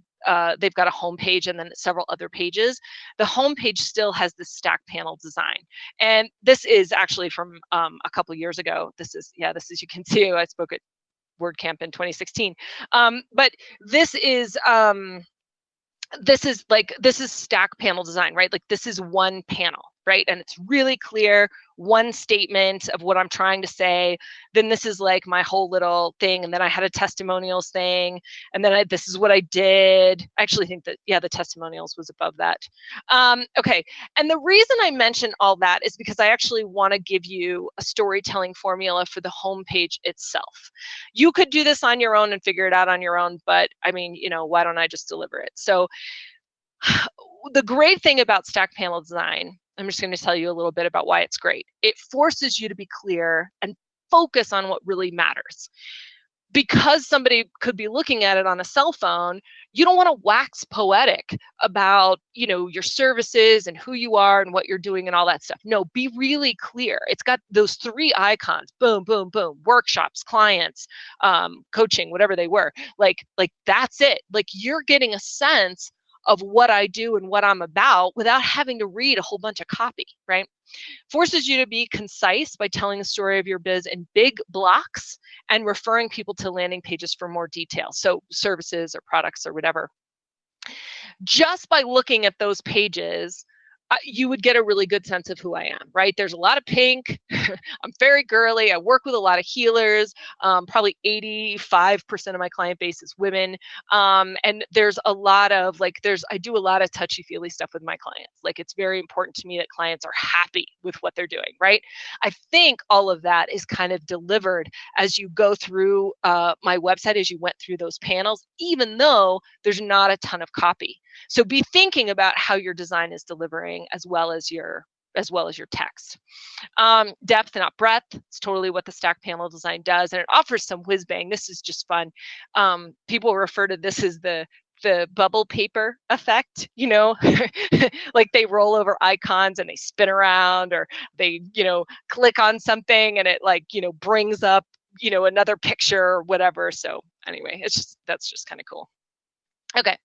they've got a home page and then several other pages, the home page still has this stack panel design. And this is actually from a couple years ago. This is, you can see, I spoke at WordCamp in 2016. But this is stack panel design, right? Like this is one panel, right? And it's really clear, one statement of what I'm trying to say. Then this is like my whole little thing. And then I had a testimonials thing. And then this is what I did. I actually think that, yeah, the testimonials was above that. Okay. And the reason I mention all that is because I actually want to give you a storytelling formula for the homepage itself. You could do this on your own and figure it out on your own, but I mean, why don't I just deliver it? So the great thing about stack panel design, I'm just going to tell you a little bit about why it's great. It forces you to be clear and focus on what really matters. Because somebody could be looking at it on a cell phone, you don't want to wax poetic about, your services and who you are and what you're doing and all that stuff. No, be really clear. It's got those 3 icons, boom, boom, boom, workshops, clients, coaching, whatever they were. Like that's it. Like you're getting a sense of what I do and what I'm about without having to read a whole bunch of copy, right? Forces you to be concise by telling the story of your biz in big blocks and referring people to landing pages for more detail. So services or products or whatever. Just by looking at those pages, you would get a really good sense of who I am, right? There's a lot of pink. I'm very girly. I work with a lot of healers. Probably 85% of my client base is women. And there's a lot of I do a lot of touchy-feely stuff with my clients. Like it's very important to me that clients are happy with what they're doing, right? I think all of that is kind of delivered as you go through my website, as you went through those panels, even though there's not a ton of copy. So be thinking about how your design is delivering as well as your text. Depth, not breadth. It's totally what the stack panel design does, and it offers some whiz bang. This is just fun. People refer to this as the bubble paper effect, like they roll over icons and they spin around, or they, click on something and it brings up, another picture or whatever. So anyway, that's just kind of cool. Okay.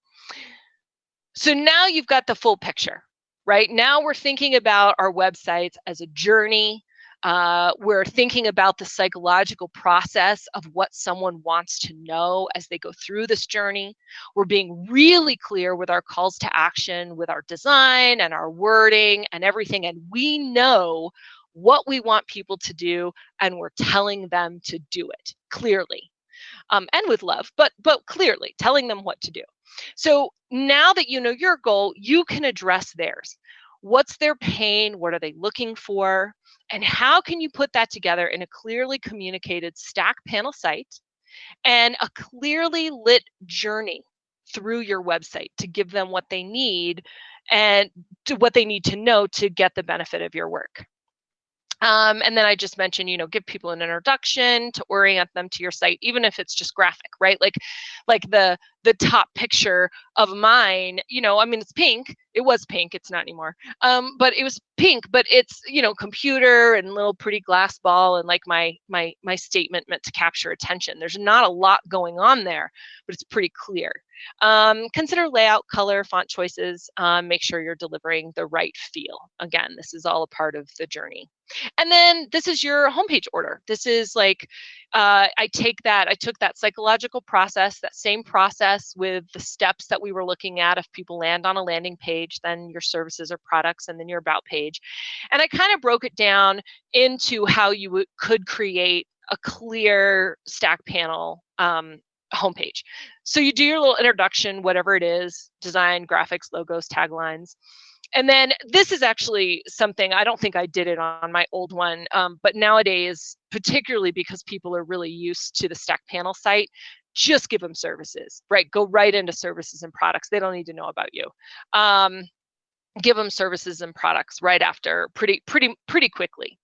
So now you've got the full picture, right? Now we're thinking about our websites as a journey. We're thinking about the psychological process of what someone wants to know as they go through this journey. We're being really clear with our calls to action, with our design and our wording and everything. And we know what we want people to do, and we're telling them to do it clearly. And with love, but clearly telling them what to do. So now that you know your goal, you can address theirs. What's their pain? What are they looking for? And how can you put that together in a clearly communicated stack panel site and a clearly lit journey through your website to give them what they need and what they need to know to get the benefit of your work? And then I just mentioned, give people an introduction to orient them to your site, even if it's just graphic, right? Like the top picture of mine, it's pink. It was pink. It's not anymore. But it was pink, but it's, computer and little pretty glass ball and like my statement meant to capture attention. There's not a lot going on there, but it's pretty clear. Consider layout, color, font choices. Make sure you're delivering the right feel. Again, this is all a part of the journey. And then this is your homepage order. This is like, I took that psychological process, that same process with the steps that we were looking at. If people land on a landing page, then your services or products, and then your about page. And I kind of broke it down into how you could create a clear stack panel homepage. So you do your little introduction, whatever it is, design, graphics, logos, taglines. And then this is actually something, I don't think I did it on my old one, but nowadays, particularly because people are really used to the stack panel site, just give them services, right? Go right into services and products. They don't need to know about you. Give them services and products right after, pretty quickly.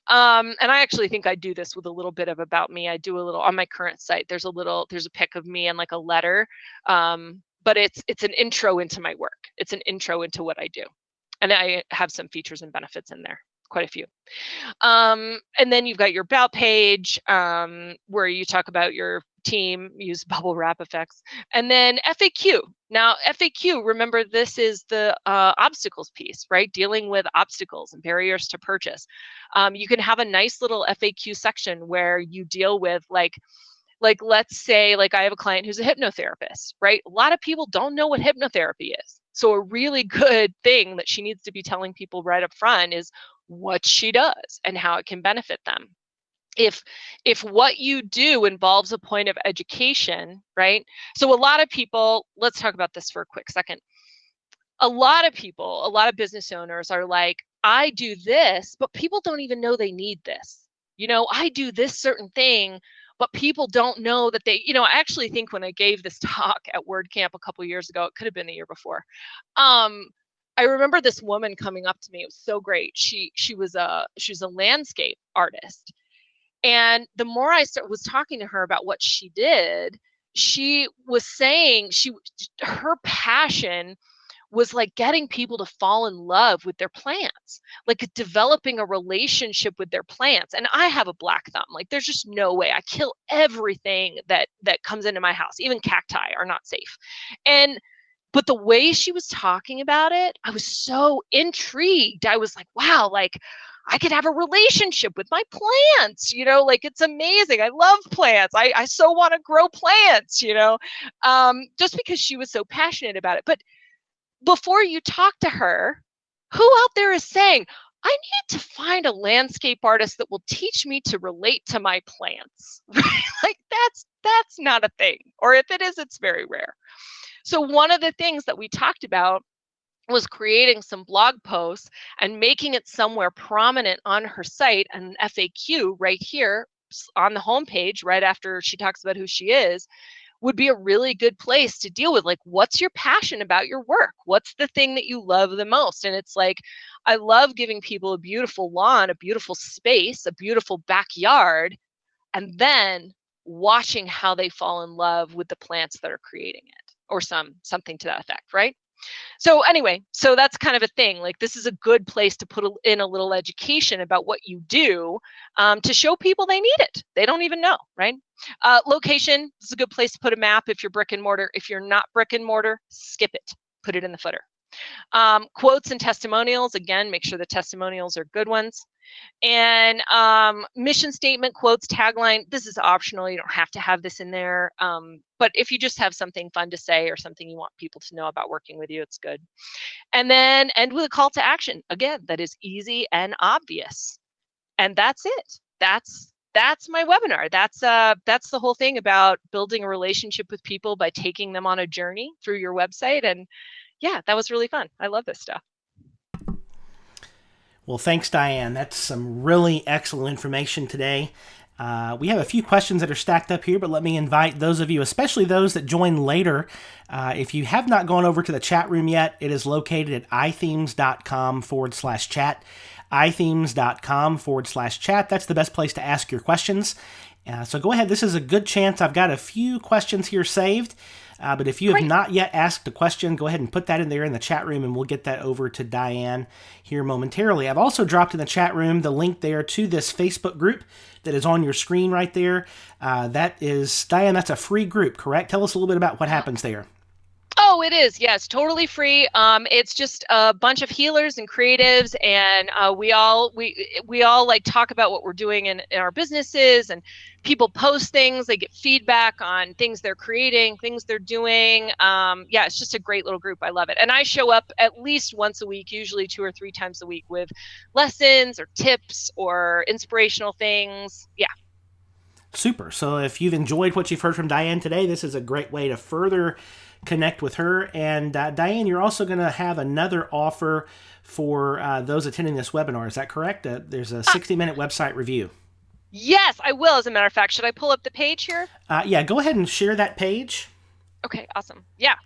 And I actually think I do this with a little bit of about me. I do a little on my current site. There's a pic of me and like a letter, but it's an intro into my work. It's an intro into what I do, and I have some features and benefits in there, quite a few. And then you've got your about page, where you talk about your team, use bubble wrap effects, and then FAQ. Now, FAQ, remember, this is the obstacles piece, right? Dealing with obstacles and barriers to purchase. You can have a nice little FAQ section where you deal with like let's say, like I have a client who's a hypnotherapist, right? A lot of people don't know what hypnotherapy is. So a really good thing that she needs to be telling people right up front is what she does and how it can benefit them. If what you do involves a point of education, right? So a lot of people, let's talk about this for a quick second. A lot of business owners are like, I do this, but people don't even know they need this. I do this certain thing, but people don't know that they, I actually think when I gave this talk at WordCamp a couple years ago, it could have been the year before. I remember this woman coming up to me. It was so great. She was a landscape artist. And the more I was talking to her about what she did, she was saying her passion was like getting people to fall in love with their plants, like developing a relationship with their plants. And I have a black thumb. Like there's just no way. I kill everything that comes into my house. Even cacti are not safe. But the way she was talking about it, I was so intrigued. I was like, wow, like I could have a relationship with my plants, like it's amazing. I love plants. I so want to grow plants, just because she was so passionate about it. But before you talk to her, who out there is saying, I need to find a landscape artist that will teach me to relate to my plants? Like that's not a thing. Or if it is, it's very rare. So one of the things that we talked about was creating some blog posts and making it somewhere prominent on her site, an FAQ right here on the homepage, right after she talks about who she is, would be a really good place to deal with, like, what's your passion about your work? What's the thing that you love the most? And it's like, I love giving people a beautiful lawn, a beautiful space, a beautiful backyard, and then watching how they fall in love with the plants that are creating it, or something to that effect, right? So anyway, so that's kind of a thing. Like this is a good place to put in a little education about what you do, to show people they need it. They don't even know, right? Location, this is a good place to put a map if you're brick and mortar. If you're not brick and mortar, skip it. Put it in the footer. Quotes and testimonials, again, make sure the testimonials are good ones. And mission statement, quotes, tagline, this is optional. You don't have to have this in there. But if you just have something fun to say or something you want people to know about working with you, it's good. And then end with a call to action. Again, that is easy and obvious. And that's it. That's my webinar. That's the whole thing about building a relationship with people by taking them on a journey through your website. And yeah, that was really fun. I love this stuff. Well, thanks, Diane. That's some really excellent information today. We have a few questions that are stacked up here, but let me invite those of you, especially those that join later, if you have not gone over to the chat room yet, it is located at ithemes.com/chat, ithemes.com/chat. That's the best place to ask your questions. So go ahead. This is a good chance. I've got a few questions here saved. But if you have not yet asked a question, go ahead and put that in there in the chat room, and we'll get that over to Diane here momentarily. I've also dropped in the chat room the link there to this Facebook group that is on your screen right there. That is, Diane, that's a free group, correct? Tell us a little bit about what happens there. Oh, it is. Yes, totally free. It's just a bunch of healers and creatives, and we all like talk about what we're doing in our businesses, and people post things. They get feedback on things they're creating, things they're doing. Yeah, it's just a great little group. I love it, and I show up at least once a week, usually 2 or 3 times a week, with lessons or tips or inspirational things. Yeah. Super. So if you've enjoyed what you've heard from Diane today, this is a great way to further connect with her. And Diane, you're also going to have another offer for those attending this webinar. Is that correct? There's a 60-minute website review. Yes, I will. As a matter of fact, should I pull up the page here? Yeah, go ahead and share that page. Okay, awesome. Yeah.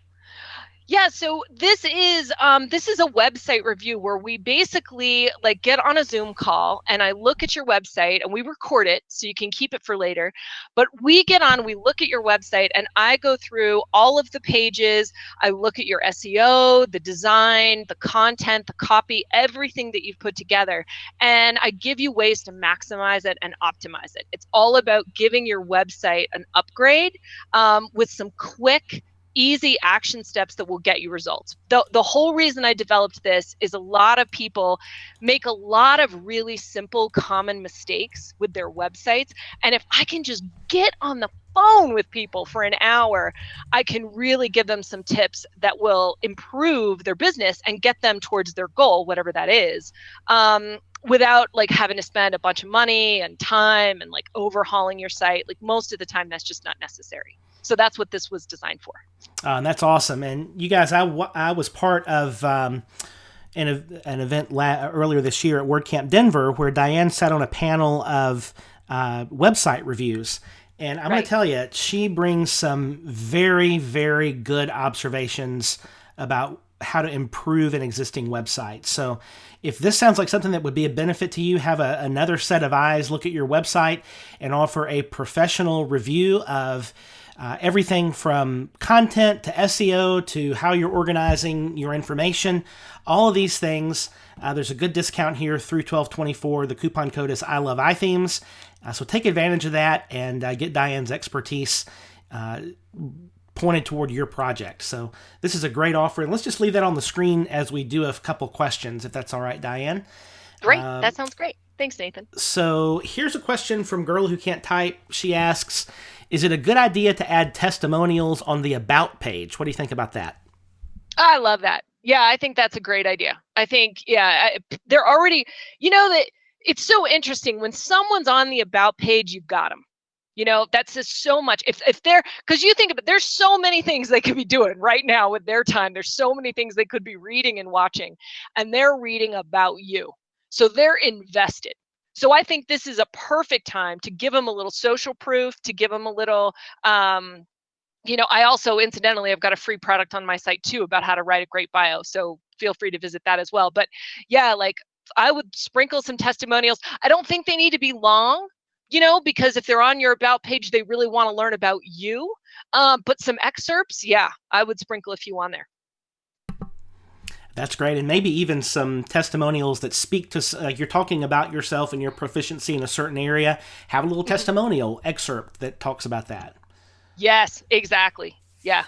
Yeah, so this is a website review where we basically like get on a Zoom call, and I look at your website, and we record it so you can keep it for later. But we get on, we look at your website, and I go through all of the pages. I look at your SEO, the design, the content, the copy, everything that you've put together, and I give you ways to maximize it and optimize it. It's all about giving your website an upgrade with some quick, easy action steps that will get you results. The whole reason I developed this is a lot of people make a lot of really simple, common mistakes with their websites. And if I can just get on the phone with people for an hour, I can really give them some tips that will improve their business and get them towards their goal, whatever that is. Without like having to spend a bunch of money and time and like overhauling your site. Like most of the time, that's just not necessary. So that's what this was designed for. That's awesome. And you guys, I was part of an event earlier this year at WordCamp Denver where Diane sat on a panel of website reviews. And I'm going to tell you, she brings some very, very good observations about how to improve an existing website. So if this sounds like something that would be a benefit to you, have another set of eyes look at your website and offer a professional review of everything from content to SEO to how you're organizing your information, all of these things. There's a good discount here through 12/24. The coupon code is I Love iThemes. So take advantage of that and get Diane's expertise pointed toward your project. So this is a great offer. And let's just leave that on the screen as we do a couple questions, if that's all right, Diane. Great. That sounds great. Thanks, Nathan. So here's a question from Girl Who Can't Type. She asks, is it a good idea to add testimonials on the About page? What do you think about that? I love that. Yeah, I think that's a great idea. I think, they're already, that it's so interesting when someone's on the About page, you've got them. That's just so much. If they're, because you think of it, there's so many things they could be doing right now with their time. There's so many things they could be reading and watching, and they're reading about you. So they're invested. So I think this is a perfect time to give them a little social proof, to give them a little, I also, incidentally, I've got a free product on my site too about how to write a great bio. So feel free to visit that as well. But yeah, like I would sprinkle some testimonials. I don't think they need to be long, because if they're on your About page, they really want to learn about you. But some excerpts, yeah, I would sprinkle a few on there. That's great. And maybe even some testimonials that speak to, you're talking about yourself and your proficiency in a certain area. Have a little testimonial excerpt that talks about that. Yes, exactly. Yeah.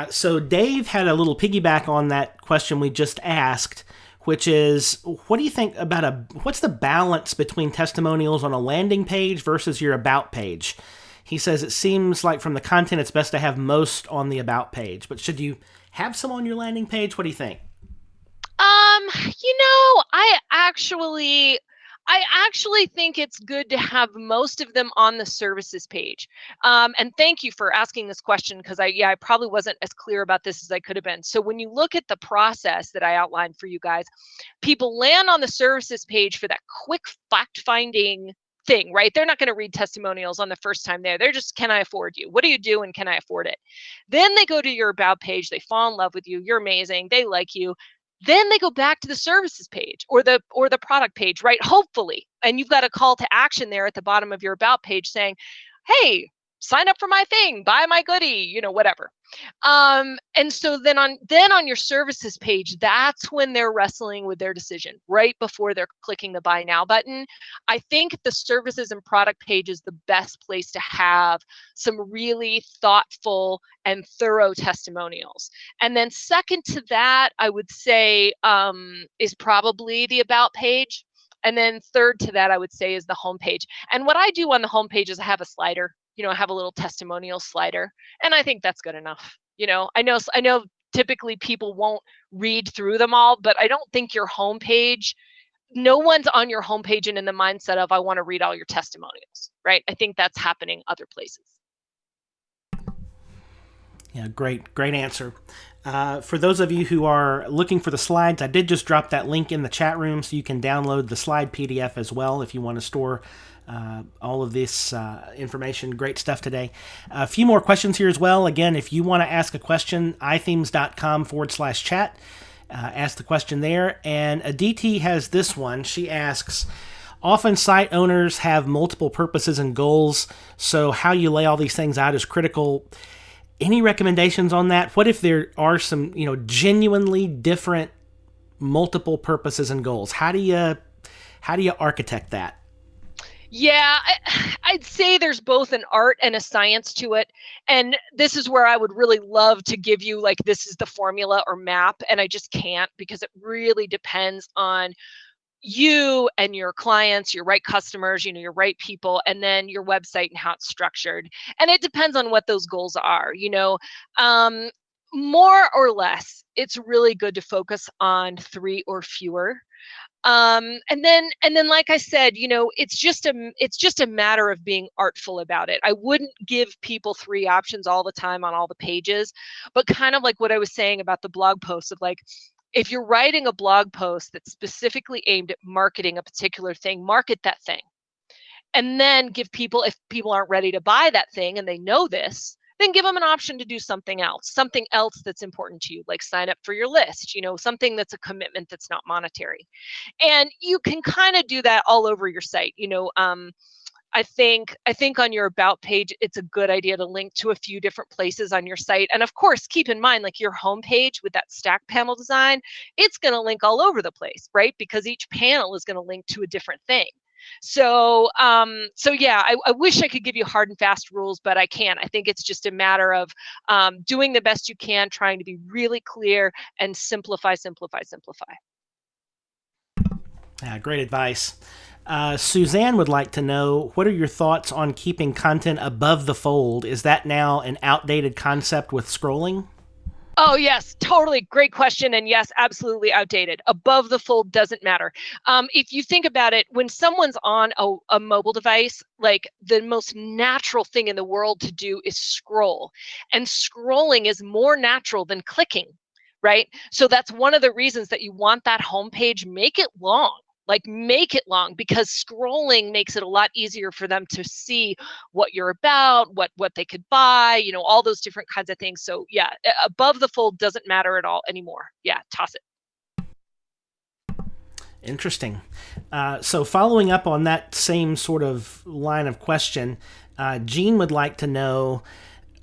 So Dave had a little piggyback on that question we just asked, which is, what do you think about what's the balance between testimonials on a landing page versus your About page? He says it seems like from the content, it's best to have most on the About page, but should you have some on your landing page? What do you think? I actually think it's good to have most of them on the services page. And thank you for asking this question, because I probably wasn't as clear about this as I could have been. So when you look at the process that I outlined for you guys, people land on the services page for that quick fact-finding thing, right? They're not going to read testimonials on the first time there. They're just, can I afford you? What do you do and can I afford it? Then they go to your About page. They fall in love with you. You're amazing. They like you. Then they go back to the services page or the product page, right? Hopefully. And you've got a call to action there at the bottom of your About page saying, hey, sign up for my thing, buy my goodie, whatever. And so then on your services page, that's when they're wrestling with their decision right before they're clicking the buy now button. I think the services and product page is the best place to have some really thoughtful and thorough testimonials. And then second to that, I would say is probably the about page. And then third to that, I would say, is the homepage. And what I do on the homepage is I have a slider, I have a little testimonial slider, and I think that's good enough. I know typically people won't read through them all, but I don't think your homepage, no one's on your homepage and in the mindset of, I want to read all your testimonials, right? I think that's happening other places. Yeah, great answer. For those of you who are looking for the slides, I did just drop that link in the chat room so you can download the slide PDF as well if you want to store all of this information. Great stuff today. A few more questions here as well. Again, if you want to ask a question, ithemes.com/chat. Ask the question there. And Aditi has this one. She asks, often site owners have multiple purposes and goals, so how you lay all these things out is critical. Any recommendations on that? What if there are some, genuinely different multiple purposes and goals? How do you architect that? Yeah, I'd say there's both an art and a science to it. And this is where I would really love to give you, like, this is the formula or map, and I just can't, because it really depends on you and your clients, your right customers, your right people, and then your website and how it's structured. And it depends on what those goals are, more or less, it's really good to focus on 3 or fewer. And then like I said, it's just a matter of being artful about it. I wouldn't give people 3 options all the time on all the pages, but kind of like what I was saying about the blog post of, like, if you're writing a blog post that's specifically aimed at marketing a particular thing, market that thing. And then give people, if people aren't ready to buy that thing and they know this, then give them an option to do something else that's important to you, like sign up for your list, something that's a commitment that's not monetary. And you can kind of do that all over your site. I think on your about page, it's a good idea to link to a few different places on your site. And of course, keep in mind, like, your homepage with that stack panel design, it's going to link all over the place, right? Because each panel is going to link to a different thing. So yeah, I wish I could give you hard and fast rules, but I can't. I think it's just a matter of doing the best you can, trying to be really clear and simplify. Great advice. Suzanne would like to know, what are your thoughts on keeping content above the fold? Is that now an outdated concept with scrolling? Oh, yes, totally. Great question. And yes, absolutely outdated. Above the fold doesn't matter. If you think about it, when someone's on a mobile device, like, the most natural thing in the world to do is scroll. And scrolling is more natural than clicking, right? So that's one of the reasons that you want that homepage, make it long. Like, make it long, because scrolling makes it a lot easier for them to see what you're about, what they could buy, all those different kinds of things. So yeah, above the fold doesn't matter at all anymore. Yeah, toss it. Interesting. So following up on that same sort of line of question, Jean would like to know,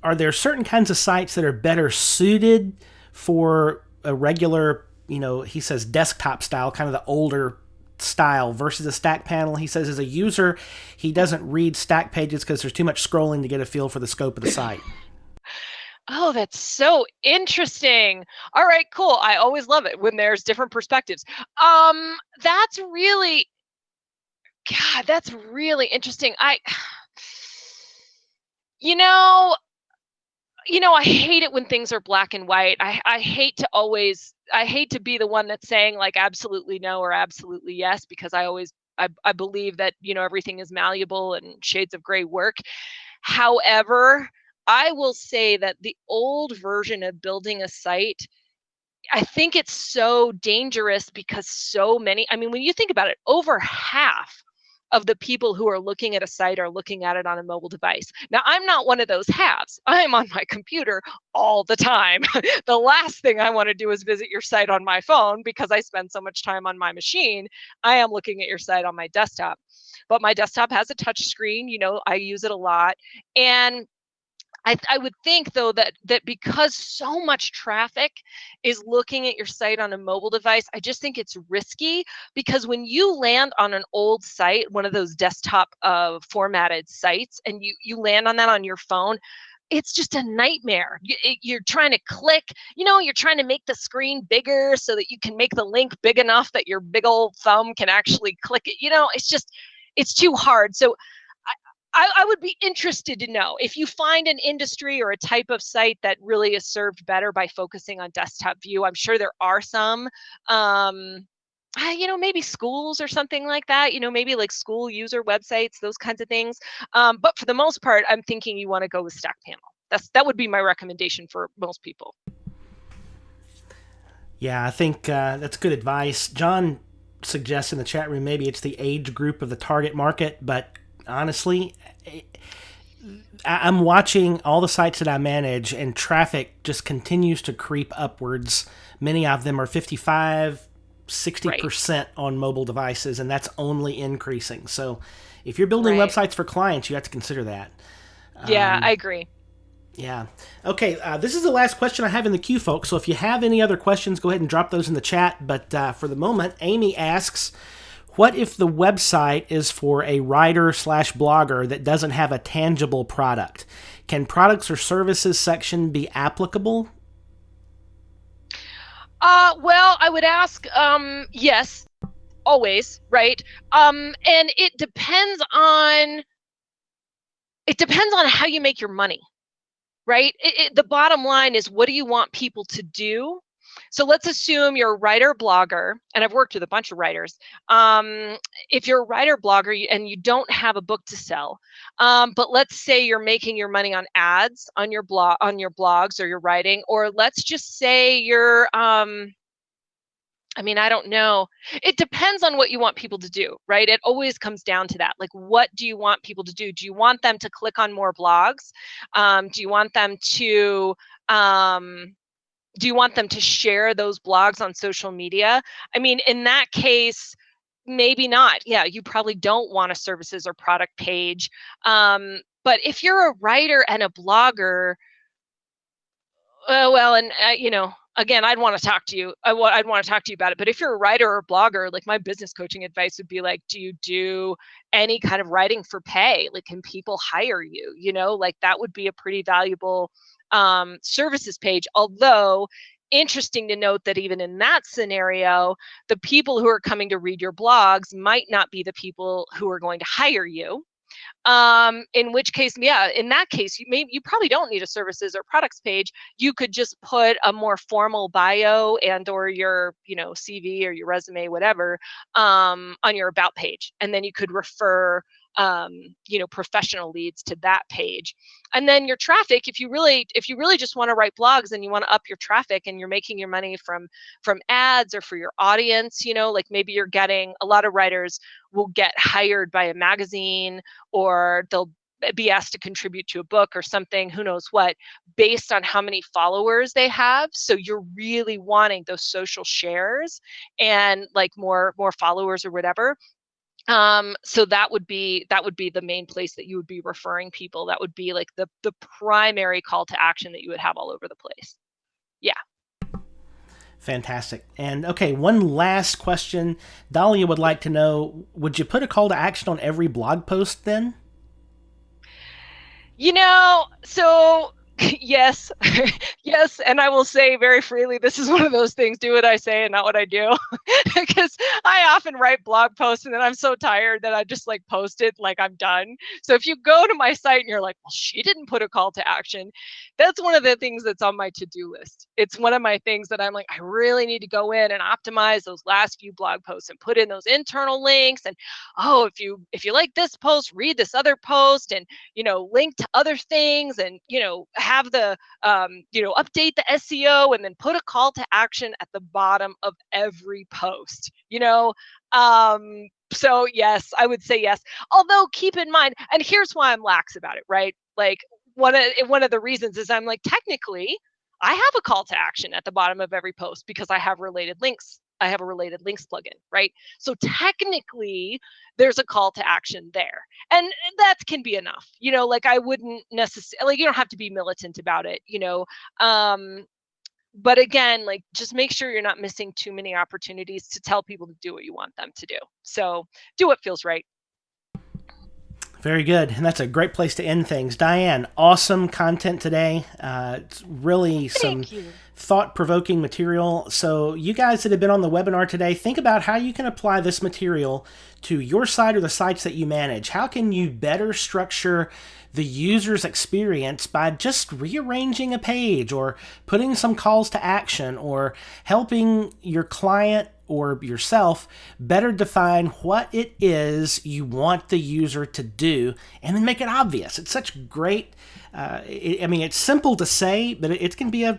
are there certain kinds of sites that are better suited for a regular, he says desktop style, kind of the older style, versus a stack panel? He says as a user, he doesn't read stack pages because there's too much scrolling to get a feel for the scope of the site. Oh, that's so interesting. All right, cool. I always love it when there's different perspectives. That's really interesting. I hate it when things are black and white. I hate to be the one that's saying, like, absolutely no or absolutely yes, because I believe that, everything is malleable and shades of gray work. However, I will say that the old version of building a site, I think it's so dangerous, because so many, when you think about it, over half of the people who are looking at a site are looking at it on a mobile device. Now, I'm not one of those haves. I'm on my computer all the time. The last thing I want to do is visit your site on my phone because I spend so much time on my machine. I am looking at your site on my desktop. But my desktop has a touch screen, I use it a lot. And I would think, though, that because so much traffic is looking at your site on a mobile device, I just think it's risky, because when you land on an old site, one of those desktop formatted sites, and you land on that on your phone, it's just a nightmare. You're trying to click, you're trying to make the screen bigger so that you can make the link big enough that your big old thumb can actually click it. It's too hard. So I would be interested to know if you find an industry or a type of site that really is served better by focusing on desktop view. I'm sure there are some, maybe schools or something like that, maybe like school user websites, those kinds of things. But for the most part, I'm thinking you want to go with Stack Panel. That would be my recommendation for most people. Yeah, I think that's good advice. John suggests in the chat room maybe it's the age group of the target market, but honestly, I'm watching all the sites that I manage, and traffic just continues to creep upwards. Many of them are 55, 60% on mobile devices, and that's only increasing. So if you're building websites for clients, you have to consider that. Yeah, I agree. Yeah. Okay, this is the last question I have in the queue, folks. So if you have any other questions, go ahead and drop those in the chat. But for the moment, Amy asks, what if the website is for a writer/blogger that doesn't have a tangible product? Can products or services section be applicable? Well, I would ask, yes, always, right? And it depends on how you make your money, right? The bottom line is, what do you want people to do? So let's assume you're a writer blogger, and I've worked with a bunch of writers. If you're a writer blogger and you don't have a book to sell, but let's say you're making your money on ads on your blogs or your writing, or let's just say you're I don't know. It depends on what you want people to do, right? It always comes down to that. Like, what do you want people to do? Do you want them to click on more blogs? Do you want them to share those blogs on social media? In that case, maybe not. Yeah, you probably don't want a services or product page. But if you're a writer and a blogger, again, I'd want to talk to you. I'd want to talk to you about it. But if you're a writer or blogger, like, my business coaching advice would be like, do you do any kind of writing for pay? Like, can people hire you? Like, that would be a pretty valuable services page. Although, interesting to note that even in that scenario, the people who are coming to read your blogs might not be the people who are going to hire you. In which case, in that case, you probably don't need a services or products page. You could just put a more formal bio and or your CV or your resume, whatever, on your about page, and then you could refer professional leads to that page. And then your traffic, if you really just want to write blogs and you want to up your traffic, and you're making your money from ads or for your audience, like, maybe you're getting, a lot of writers will get hired by a magazine, or they'll be asked to contribute to a book or something, who knows what, based on how many followers they have. So you're really wanting those social shares and like more followers or whatever. So that would be the main place that you would be referring people. That would be like the primary call to action that you would have all over the place. Yeah. Fantastic. And okay, one last question. Dahlia would like to know, would you put a call to action on every blog post then? So yes, yes. And I will say very freely, this is one of those things, do what I say and not what I do. Because I often write blog posts and then I'm so tired that I just like post it like I'm done. So if you go to my site and you're like, well, she didn't put a call to action, that's one of the things that's on my to-do list. It's one of my things that I'm like, I really need to go in and optimize those last few blog posts and put in those internal links. And if you like this post, read this other post, and link to other things, and have the, update the SEO and then put a call to action at the bottom of every post, So yes, I would say yes. Although keep in mind, and here's why I'm lax about it, right? Like one of the reasons is I'm like, technically, I have a call to action at the bottom of every post because I have related links. I have a related links plugin, right? So technically, there's a call to action there. And that can be enough. Like I wouldn't necessarily, you don't have to be militant about it, but again, like just make sure you're not missing too many opportunities to tell people to do what you want them to do. So do what feels right. Very good. And that's a great place to end things. Diane, awesome content today. It's really some thought-provoking material. So you guys that have been on the webinar today, think about how you can apply this material to your site or the sites that you manage. How can you better structure the user's experience by just rearranging a page or putting some calls to action or helping your client or yourself better define what it is you want the user to do and then make it obvious. It's such great, it's simple to say, but it can be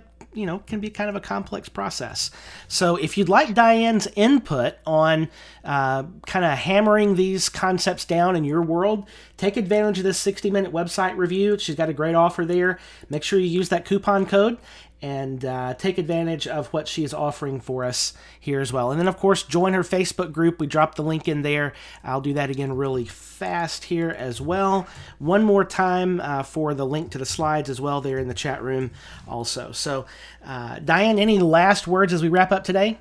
can be kind of a complex process. So if you'd like Diane's input on kind of hammering these concepts down in your world, take advantage of this 60-minute website review. She's got a great offer there. Make sure you use that coupon code and take advantage of what she's offering for us here as well. And then, of course, join her Facebook group. We dropped the link in there. I'll do that again really fast here as well. One more time for the link to the slides as well there in the chat room also. So, Diane, any last words as we wrap up today?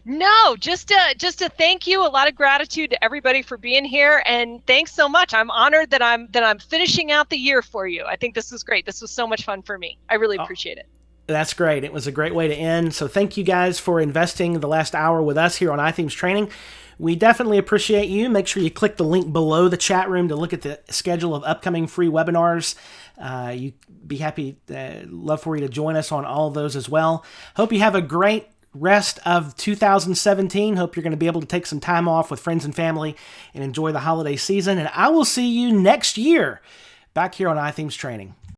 No, just to thank you. A lot of gratitude to everybody for being here, and thanks so much. I'm honored that I'm finishing out the year for you. I think this was great. This was so much fun for me. I really appreciate it. That's great. It was a great way to end. So thank you guys for investing the last hour with us here on iThemes Training. We definitely appreciate you. Make sure you click the link below the chat room to look at the schedule of upcoming free webinars. You'd be happy, love for you to join us on all of those as well. Hope you have a great rest of 2017. Hope you're going to be able to take some time off with friends and family and enjoy the holiday season. And I will see you next year back here on iThemes Training.